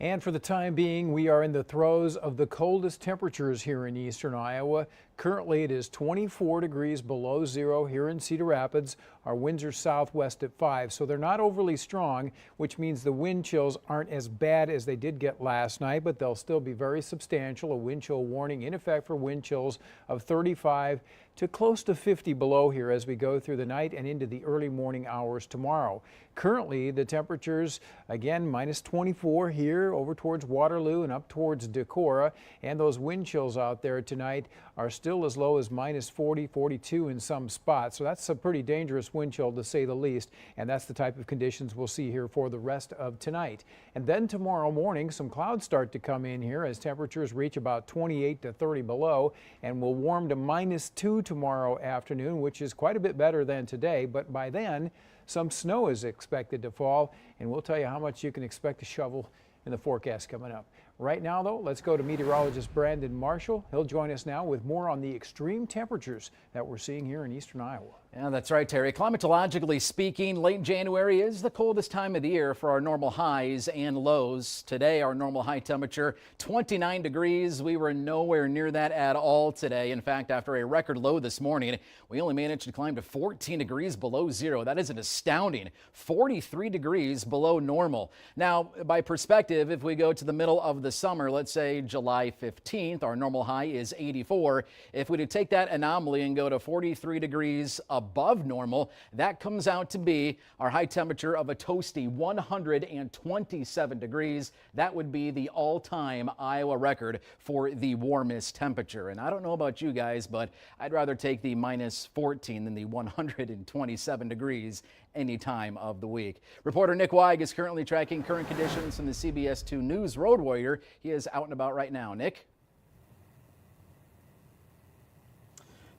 And for the time being, we are in the throes of the coldest temperatures here in eastern Iowa. Currently, it is 24 degrees below zero here in Cedar Rapids. Our winds are southwest at 5, so they're not overly strong, which means the wind chills aren't as bad as they did get last night, but they'll still be very substantial. A wind chill warning in effect for wind chills of 35 to close to 50 below here as we go through the night and into the early morning hours tomorrow. Currently, the temperatures, again, -24 here over towards Waterloo and up towards Decorah, and those wind chills out there tonight are still as low as -40, 42 in some spots. So that's a pretty dangerous wind chill to say the least, and that's the type of conditions we'll see here for the rest of tonight. And then tomorrow morning, some clouds start to come in here as temperatures reach about 28 to 30 below, and will warm to -2 tomorrow afternoon, which is quite a bit better than today, but by then, some snow is expected to fall, and we'll tell you how much you can expect to shovel in the forecast coming up. Right now, though, let's go to meteorologist Brandon Marshall. He'll join us now with more on the extreme temperatures that we're seeing here in eastern Iowa. Yeah, that's right, Terry. Climatologically speaking, late January is the coldest time of the year for our normal highs and lows. Today, our normal high temperature, 29 degrees. We were nowhere near that at all today. In fact, after a record low this morning, we only managed to climb to 14 degrees below zero. That is an astounding 43 degrees below normal. Now, by perspective, if we go to the middle of the summer, let's say July 15th, our normal high is 84. If we take that anomaly and go to 43 degrees above normal, that comes out to be our high temperature of a toasty 127 degrees. That would be the all-time Iowa record for the warmest temperature. And I don't know about you guys, but I'd rather take the -14 than the 127 degrees any time of the week. Reporter Nick Weig is currently tracking current conditions from the CBS 2 News Road Warrior. He is out and about right now. Nick?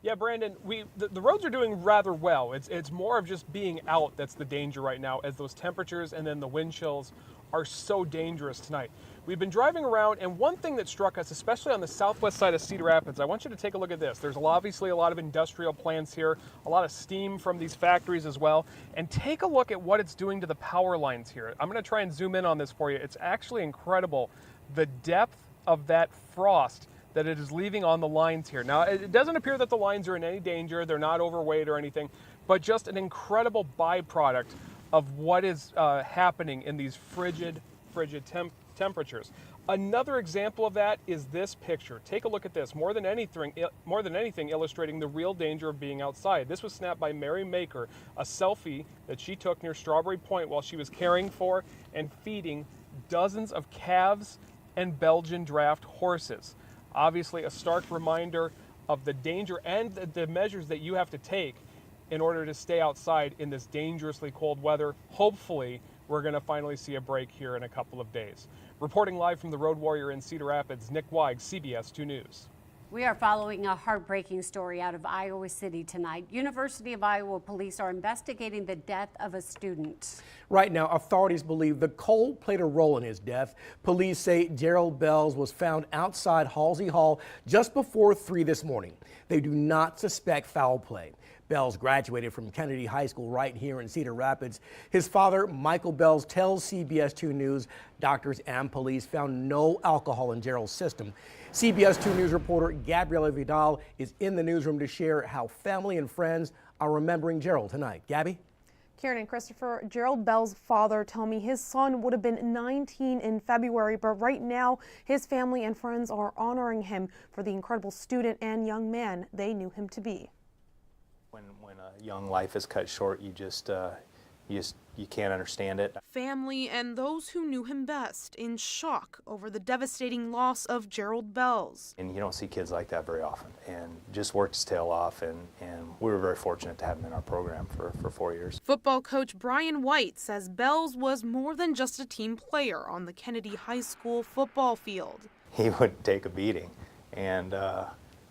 Yeah, Brandon, the roads are doing rather well. It's more of just being out that's the danger right now, as those temperatures and then the wind chills are so dangerous tonight. We've been driving around, and one thing that struck us, especially on the southwest side of Cedar Rapids, I want you to take a look at this. There's obviously a lot of industrial plants here, a lot of steam from these factories as well, and take a look at what it's doing to the power lines here. I'm going to try and zoom in on this for you. It's actually incredible, the depth of that frost that it is leaving on the lines here. Now, it doesn't appear that the lines are in any danger. They're not overweight or anything, but just an incredible byproduct of what is happening in these frigid temperatures. Another example of that is this picture. Take a look at this. More than anything illustrating the real danger of being outside. This was snapped by Mary Maker, a selfie that she took near Strawberry Point while she was caring for and feeding dozens of calves and Belgian draft horses. Obviously, a stark reminder of the danger and the measures that you have to take in order to stay outside in this dangerously cold weather. Hopefully, we're going to finally see a break here in a couple of days. Reporting live from the Road Warrior in Cedar Rapids, Nick Weig, CBS 2 News. We are following a heartbreaking story out of Iowa City tonight. University of Iowa police are investigating the death of a student. Right now, authorities believe the cold played a role in his death. Police say Gerald Bells was found outside Halsey Hall just before 3 this morning. They do not suspect foul play. Bells graduated from Kennedy High School right here in Cedar Rapids. His father, Michael Bells, tells CBS 2 News doctors and police found no alcohol in Gerald's system. CBS 2 News reporter Gabriela Vidal is in the newsroom to share how family and friends are remembering Gerald tonight. Gabby? Karen and Christopher, Gerald Bell's father told me his son would have been 19 in February, but right now his family and friends are honoring him for the incredible student and young man they knew him to be. When a young life is cut short, you can't understand it. Family and those who knew him best in shock over the devastating loss of Gerald Bells. And you don't see kids like that very often, and just worked his tail off, and we were very fortunate to have him in our program for 4 years. Football coach Brian White says Bells was more than just a team player on the Kennedy High School football field. He would take a beating,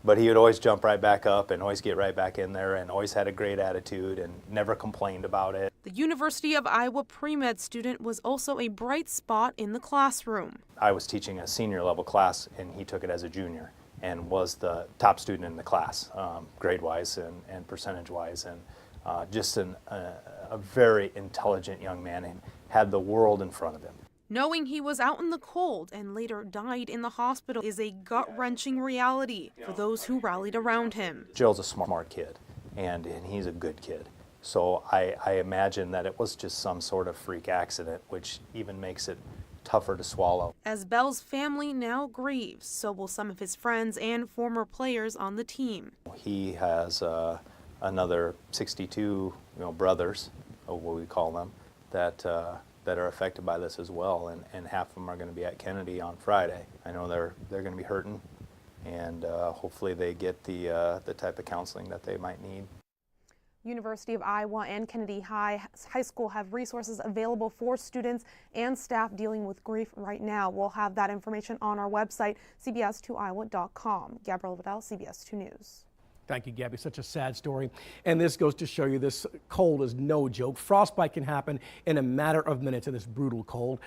but he would always jump right back up and always get right back in there, and always had a great attitude and never complained about it. The University of Iowa pre-med student was also a bright spot in the classroom. I was teaching a senior level class, and he took it as a junior and was the top student in the class, grade-wise and percentage-wise, and just a very intelligent young man and had the world in front of him. Knowing he was out in the cold and later died in the hospital is a gut-wrenching reality for those who rallied around him. Gerald's a smart kid, and he's a good kid. So I imagine that it was just some sort of freak accident, which even makes it tougher to swallow. As Bell's family now grieves, so will some of his friends and former players on the team. He has another 62 brothers, or what we call them, that are affected by this as well, and half of them are going to be at Kennedy on Friday. I know they're going to be hurting, and hopefully they get the type of counseling that they might need. University of Iowa and Kennedy High School have resources available for students and staff dealing with grief right now. We'll have that information on our website, cbs2iowa.com. Gabrielle Vidal, CBS 2 News. Thank you, Gabby. Such a sad story. And this goes to show you this cold is no joke. Frostbite can happen in a matter of minutes in this brutal cold.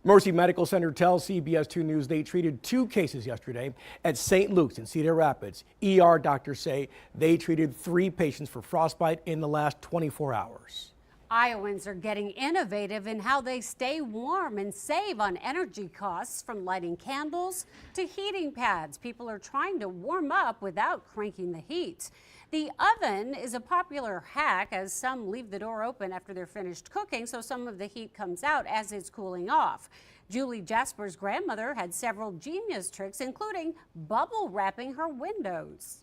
Mercy Medical Center tells CBS 2 News they treated 2 cases yesterday at St. Luke's in Cedar Rapids. ER doctors say they treated 3 patients for frostbite in the last 24 hours. Iowans are getting innovative in how they stay warm and save on energy costs, from lighting candles to heating pads. People are trying to warm up without cranking the heat. The oven is a popular hack, as some leave the door open after they're finished cooking, so some of the heat comes out as it's cooling off. Julie Jasper's grandmother had several genius tricks, including bubble wrapping her windows.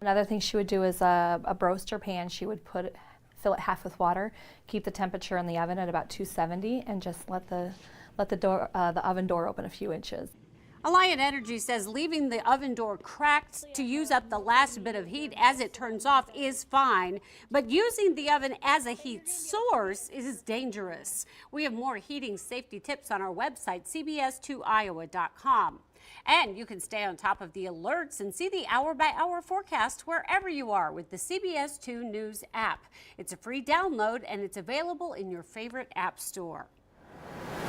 Another thing she would do is a broaster pan. She would fill it half with water, keep the temperature in the oven at about 270, and just let the oven door open a few inches. Alliant Energy says leaving the oven door cracked to use up the last bit of heat as it turns off is fine, but using the oven as a heat source is dangerous. We have more heating safety tips on our website, cbs2iowa.com. And you can stay on top of the alerts and see the hour-by-hour forecast wherever you are with the CBS 2 News app. It's a free download, and it's available in your favorite app store.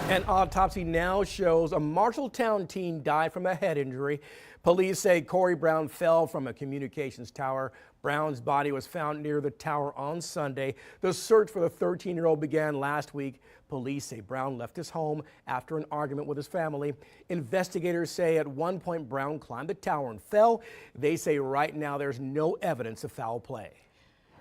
An autopsy now shows a Marshalltown teen died from a head injury. Police say Corey Brown fell from a communications tower. Brown's body was found near the tower on Sunday. The search for the 13-year-old began last week. Police say Brown left his home after an argument with his family. Investigators say at one point Brown climbed the tower and fell. They say right now there's no evidence of foul play.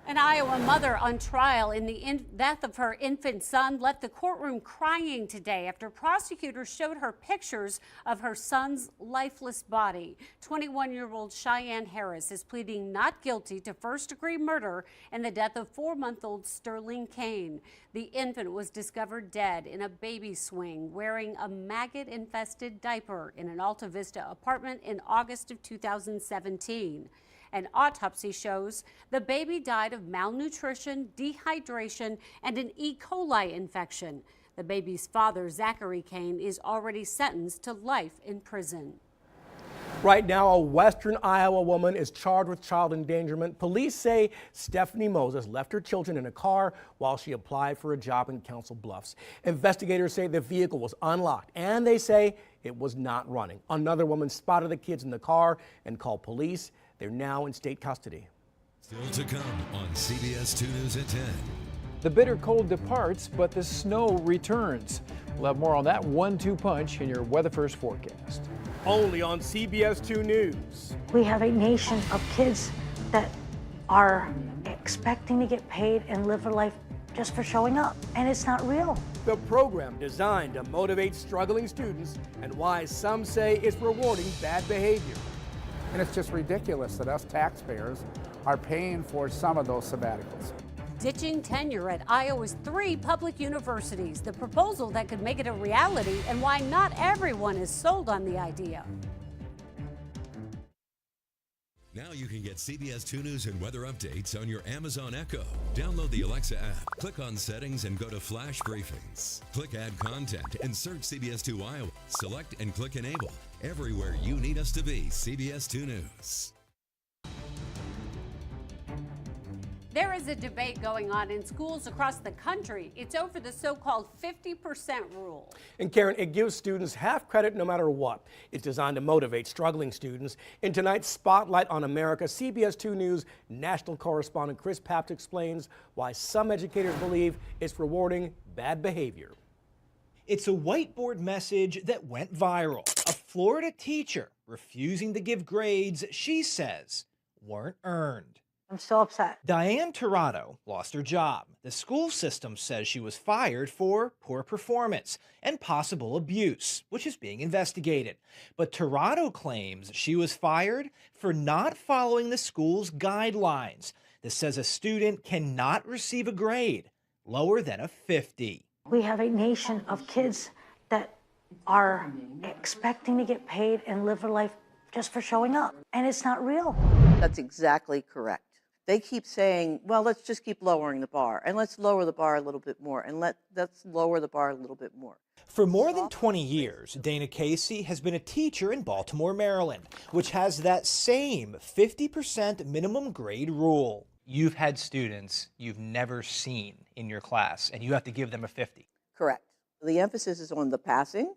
An Iowa mother on trial in the death of her infant son left the courtroom crying today after prosecutors showed her pictures of her son's lifeless body. 21-year-old Cheyenne Harris is pleading not guilty to first-degree murder in the death of 4-month-old Sterling Kane. The infant was discovered dead in a baby swing, wearing a maggot-infested diaper in an Alta Vista apartment in August of 2017. An autopsy shows the baby died of malnutrition, dehydration, and an E. coli infection. The baby's father, Zachary Kane, is already sentenced to life in prison. Right now, a western Iowa woman is charged with child endangerment. Police say Stephanie Moses left her children in a car while she applied for a job in Council Bluffs. Investigators say the vehicle was unlocked, and they say it was not running. Another woman spotted the kids in the car and called police. They're now in state custody. Still to come on CBS 2 News at 10. The bitter cold departs, but the snow returns. We'll have more on that 1-2 punch in your Weather First forecast. Only on CBS 2 News. We have a nation of kids that are expecting to get paid and live their life just for showing up, and it's not real. The program designed to motivate struggling students and why some say it's rewarding bad behavior. And it's just ridiculous that us taxpayers are paying for some of those sabbaticals. Ditching tenure at Iowa's 3 public universities, the proposal that could make it a reality, and why not everyone is sold on the idea. Now you can get CBS 2 News and weather updates on your Amazon Echo. Download the Alexa app, click on settings and go to Flash Briefings. Click Add Content and search CBS 2 Iowa. Select and click Enable. Everywhere you need us to be, CBS 2 News. There is a debate going on in schools across the country. It's over the so-called 50% rule. And Karen, it gives students half credit no matter what. It's designed to motivate struggling students. In tonight's Spotlight on America, CBS 2 News national correspondent Chris Pabst explains why some educators believe it's rewarding bad behavior. It's a whiteboard message that went viral. A Florida teacher refusing to give grades she says weren't earned. I'm so upset. Diane Tirado lost her job. The school system says she was fired for poor performance and possible abuse, which is being investigated. But Tirado claims she was fired for not following the school's guidelines that says a student cannot receive a grade lower than a 50. We have a nation of kids that are expecting to get paid and live their life just for showing up, and it's not real. That's exactly correct. They keep saying, well, let's just keep lowering the bar, and let's lower the bar a little bit more, and let's lower the bar a little bit more. For more than 20 years, Dana Casey has been a teacher in Baltimore, Maryland, which has that same 50% minimum grade rule. You've had students you've never seen in your class, and you have to give them a 50. Correct. The emphasis is on the passing.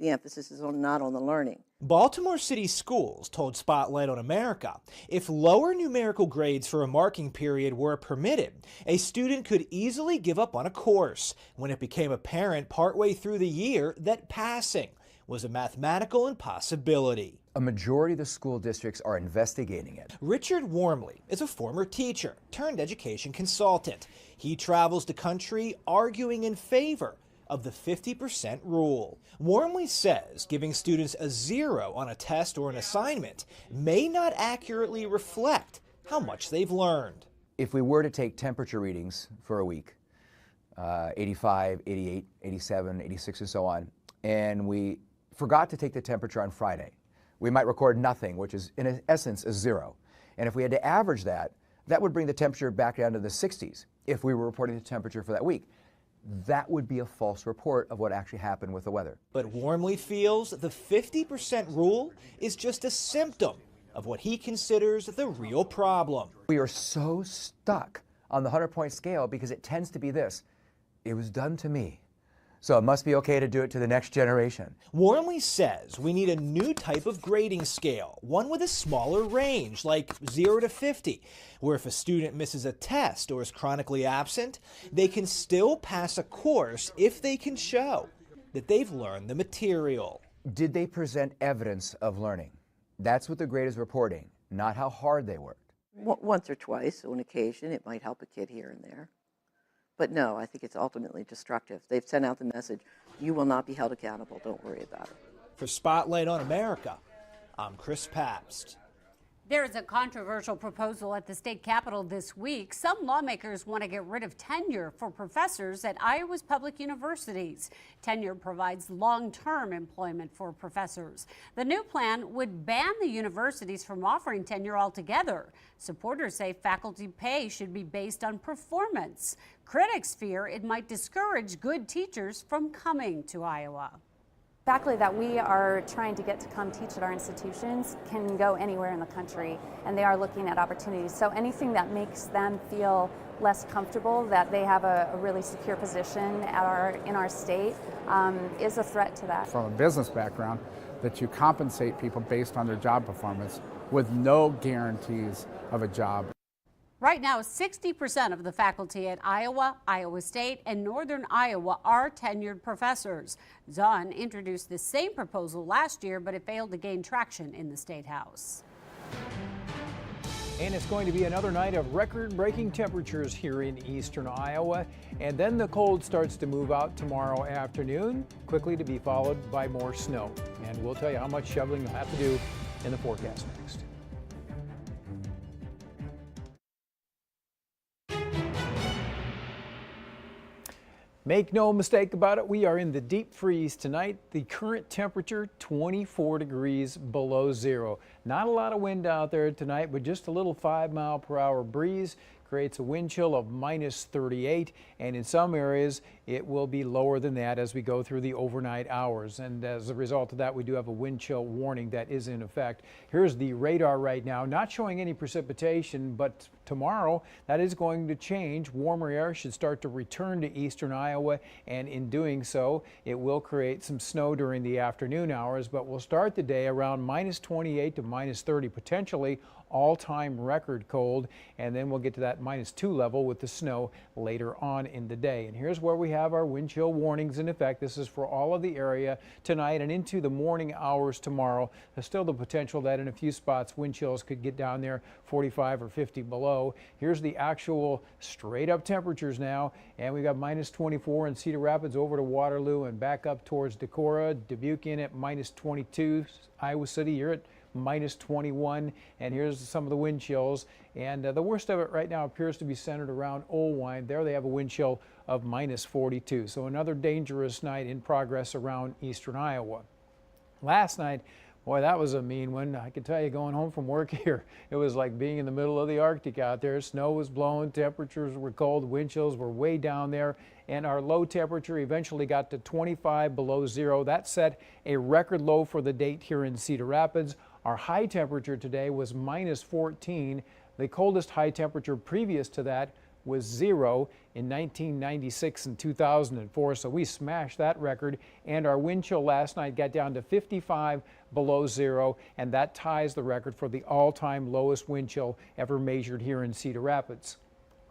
The emphasis is not on the learning. Baltimore City Schools told Spotlight on America if lower numerical grades for a marking period were permitted, a student could easily give up on a course when it became apparent partway through the year that passing was a mathematical impossibility. A majority of the school districts are investigating it. Richard Wormley is a former teacher turned education consultant. He travels the country arguing in favor of the 50% rule. Wormley says giving students a 0 on a test or an assignment may not accurately reflect how much they've learned. If we were to take temperature readings for a week, 85, 88, 87, 86 and so on, and we forgot to take the temperature on Friday, we might record nothing, which is in essence a 0. And if we had to average that, that would bring the temperature back down to the 60s if we were reporting the temperature for that week. That would be a false report of what actually happened with the weather. But Wormley feels the 50% rule is just a symptom of what he considers the real problem. We are so stuck on the 100-point scale because it tends to be this: it was done to me, so it must be okay to do it to the next generation. Wormley says we need a new type of grading scale, one with a smaller range, like 0 to 50, where if a student misses a test or is chronically absent, they can still pass a course if they can show that they've learned the material. Did they present evidence of learning? That's what the grade is reporting, not how hard they worked. Once or twice, on occasion, it might help a kid here and there. But no, I think it's ultimately destructive. They've sent out the message, you will not be held accountable, don't worry about it. For Spotlight on America, I'm Chris Pabst. There is a controversial proposal at the state capitol this week. Some lawmakers want to get rid of tenure for professors at Iowa's public universities. Tenure provides long-term employment for professors. The new plan would ban the universities from offering tenure altogether. Supporters say faculty pay should be based on performance. Critics fear it might discourage good teachers from coming to Iowa. Faculty that we are trying to get to come teach at our institutions can go anywhere in the country, and they are looking at opportunities. So anything that makes them feel less comfortable, that they have a really secure position at in our state, is a threat to that. From a business background, that you compensate people based on their job performance with no guarantees of a job. Right now, 60% of the faculty at Iowa, Iowa State, and Northern Iowa are tenured professors. Zahn introduced the same proposal last year, but it failed to gain traction in the State House. And it's going to be another night of record-breaking temperatures here in eastern Iowa. And then the cold starts to move out tomorrow afternoon, quickly to be followed by more snow. And we'll tell you how much shoveling you'll have to do in the forecast next. Make no mistake about it, we are in the deep freeze tonight. The current temperature 24 degrees below zero. Not a lot of wind out there tonight, but just a little 5-mile-per-hour breeze creates a wind chill of minus 38, and in some areas it will be lower than that as we go through the overnight hours. And as a result of that, we do have a wind chill warning that is in effect. Here's the radar right now, not showing any precipitation, but tomorrow that is going to change. Warmer air should start to return to eastern Iowa, and in doing so, it will create some snow during the afternoon hours, but we'll start the day around minus 28 to minus 30, potentially all-time record cold, and then we'll get to that minus 2 level with the snow later on in the day. And here's where we have our wind chill warnings in effect. This is for all of the area tonight and into the morning hours tomorrow. There's still the potential that in a few spots wind chills could get down there 45 or 50 below. Here's the actual straight up temperatures now, and we've got minus 24 in Cedar Rapids over to Waterloo and back up towards Decorah. Dubuque in at minus 22. Iowa City, you're at minus 21, and here's some of the wind chills, and the worst of it right now appears to be centered around Oelwein. There they have a wind chill of minus 42, so another dangerous night in progress around eastern Iowa. Last night, boy, that was a mean one. I can tell you, going home from work here, it was like being in the middle of the Arctic out there. Snow was blowing, temperatures were cold, wind chills were way down there, and our low temperature eventually got to 25 below zero. That set a record low for the date here in Cedar Rapids. Our high temperature today was minus 14. The coldest high temperature previous to that was 0 in 1996 and 2004, so we smashed that record. And our wind chill last night got down to 55 below zero, and that ties the record for the all-time lowest wind chill ever measured here in Cedar Rapids.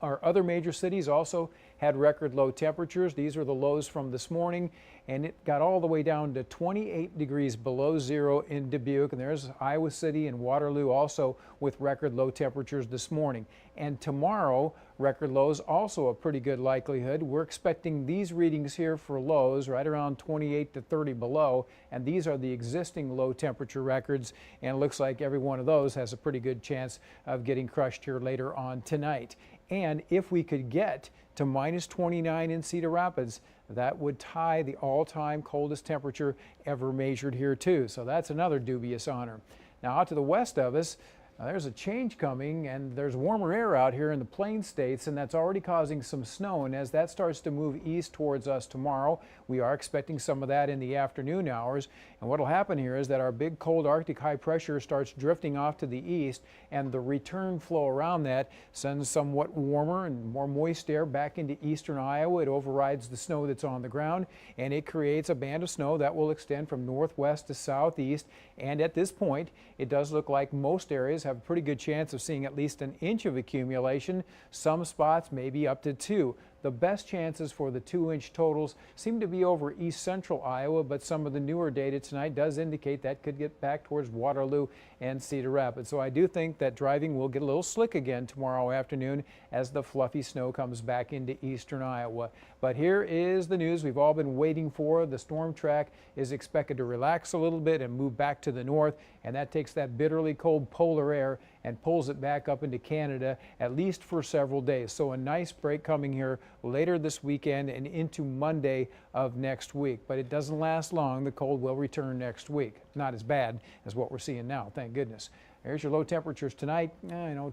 Our other major cities also had record low temperatures. These are the lows from this morning, and it got all the way down to 28 degrees below zero in Dubuque, and there's Iowa City and Waterloo also with record low temperatures this morning. And tomorrow, record lows, also a pretty good likelihood. We're expecting these readings here for lows right around 28 to 30 below, and these are the existing low temperature records, and it looks like every one of those has a pretty good chance of getting crushed here later on tonight. And if we could get to minus 29 in Cedar Rapids, that would tie the all-time coldest temperature ever measured here too. So that's another dubious honor. Now out to the west of us, there's a change coming, and there's warmer air out here in the Plain States, and that's already causing some snow. And as that starts to move east towards us tomorrow, we are expecting some of that in the afternoon hours. And what will happen here is that our big cold Arctic high pressure starts drifting off to the east, and the return flow around that sends somewhat warmer and more moist air back into eastern Iowa. It overrides the snow that's on the ground, and it creates a band of snow that will extend from northwest to southeast. And at this point, it does look like most areas have a pretty good chance of seeing at least an inch of accumulation. Some spots maybe up to 2. The best chances for the 2-inch totals seem to be over east central Iowa, but some of the newer data tonight does indicate that could get back towards Waterloo and Cedar Rapids. So I do think that driving will get a little slick again tomorrow afternoon as the fluffy snow comes back into eastern Iowa. But here is the news we've all been waiting for. The storm track is expected to relax a little bit and move back to the north, and that takes that bitterly cold polar air and pulls it back up into Canada, at least for several days. So a nice break coming here later this weekend and into Monday of next week. But it doesn't last long. The cold will return next week. Not as bad as what we're seeing now, thank goodness. There's your low temperatures tonight,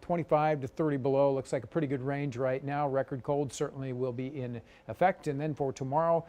25 to 30 below. Looks like a pretty good range right now. Record cold certainly will be in effect. And then for tomorrow,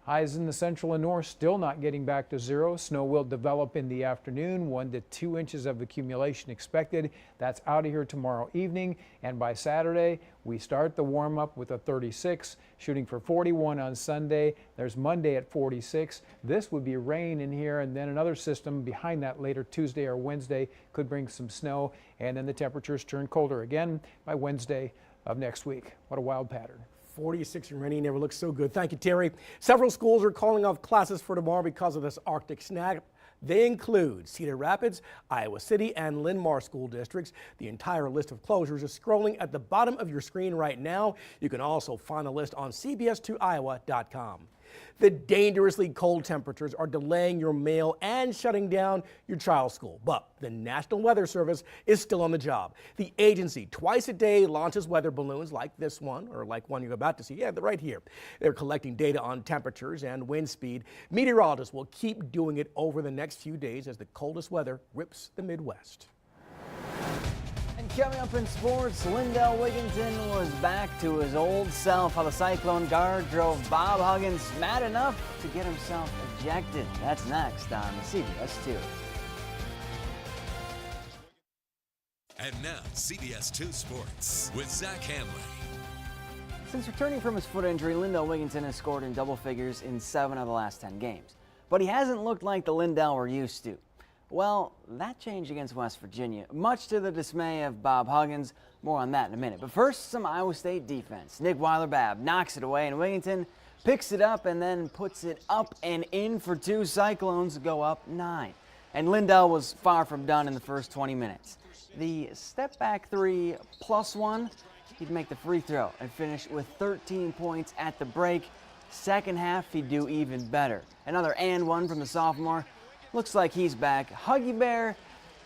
highs in the central and north still not getting back to zero. Snow will develop in the afternoon, 1 to 2 inches of accumulation expected. That's out of here tomorrow evening. And by Saturday, we start the warm up with a 36, shooting for 41 on Sunday. There's Monday at 46. This would be rain in here, and then another system behind that later Tuesday or Wednesday could bring some snow. And then the temperatures turn colder again by Wednesday of next week. What a wild pattern. 46 and rainy never looks so good. Thank you, Terry. Several schools are calling off classes for tomorrow because of this Arctic snap. They include Cedar Rapids, Iowa City, and Linn-Mar school districts. The entire list of closures is scrolling at the bottom of your screen right now. You can also find the list on CBS2Iowa.com. The dangerously cold temperatures are delaying your mail and shutting down your child's school. But the National Weather Service is still on the job. The agency twice a day launches weather balloons like this one, or like one you're about to see. Yeah, they're right here. They're collecting data on temperatures and wind speed. Meteorologists will keep doing it over the next few days as the coldest weather rips the Midwest. And coming up in sports, Lindell Wigginton was back to his old self. How the Cyclone guard drove Bob Huggins mad enough to get himself ejected. That's next on CBS 2. And now, CBS 2 Sports with Zach Hanley. Since returning from his foot injury, Lindell Wigginton has scored in double figures in 7 of the last 10 games. But he hasn't looked like the Lindell we're used to. Well, that changed against West Virginia, much to the dismay of Bob Huggins. More on that in a minute. But first, some Iowa State defense. Nick Weiler-Babb knocks it away, and Wigginton picks it up and then puts it up and in for 2. Cyclones go up 9. And Lindell was far from done in the first 20 minutes. The step-back 3 plus 1, he'd make the free throw and finish with 13 points at the break. Second half, he'd do even better. Another and 1 from the sophomore. Looks like he's back. Huggy Bear,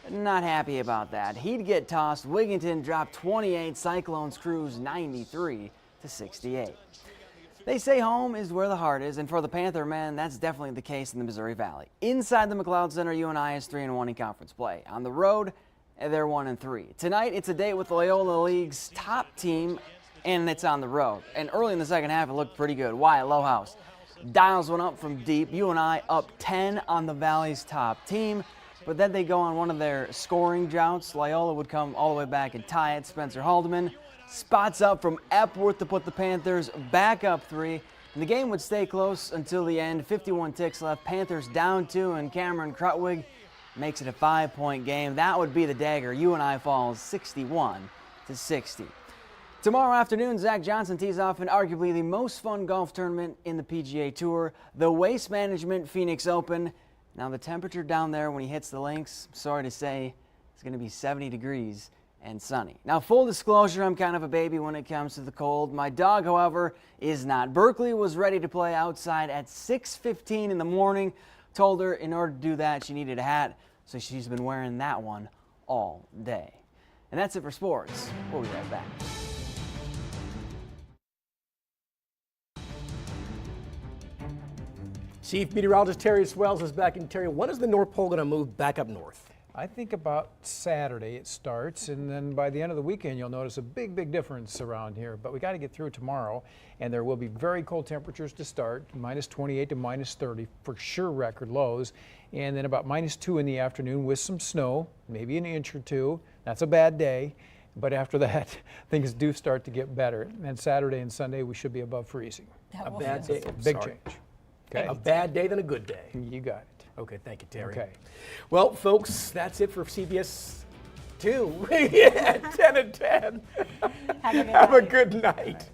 not happy about that. He'd get tossed. Wigginton dropped 28. Cyclones cruise 93-68. They say home is where the heart is, and for the Panther men, that's definitely the case in the Missouri Valley. Inside the McLeod Center, UNI is 3-1 in conference play. On the road, they're 1-3. Tonight, it's a date with Loyola League's top team, and it's on the road. And early in the second half, it looked pretty good. Wyatt Lohaus dials one up from deep. UNI up 10 on the Valley's top team, but then they go on one of their scoring droughts. Loyola would come all the way back and tie it. Spencer Haldeman spots up from Epworth to put the Panthers back up 3, and the game would stay close until the end. 51 ticks left. Panthers down 2, and Cameron Krutwig makes it a 5-point game. That would be the dagger. UNI falls 61-60. Tomorrow afternoon, Zach Johnson tees off in arguably the most fun golf tournament in the PGA Tour, the Waste Management Phoenix Open. Now the temperature down there when he hits the links, sorry to say, it's going to be 70 degrees and sunny. Now full disclosure, I'm kind of a baby when it comes to the cold. My dog, however, is not. Berkeley was ready to play outside at 6:15 in the morning. Told her in order to do that, she needed a hat, so she's been wearing that one all day. And that's it for sports. We'll be right back. Chief Meteorologist Terry Swells is back in. Terry, when is the North Pole going to move back up north? I think about Saturday it starts, and then by the end of the weekend you'll notice a big difference around here. But we got to get through tomorrow, and there will be very cold temperatures to start, -28 to -30 for sure, record lows, and then about -2 in the afternoon with some snow, maybe an inch or 2. That's a bad day, but after that things do start to get better. And Saturday and Sunday we should be above freezing. A bad day. Big change. Okay. A bad day than a good day. You got it. Okay, thank you, Terry. Okay. Well, folks, that's it for CBS 2. Yeah, 10 and 10. Have a good night.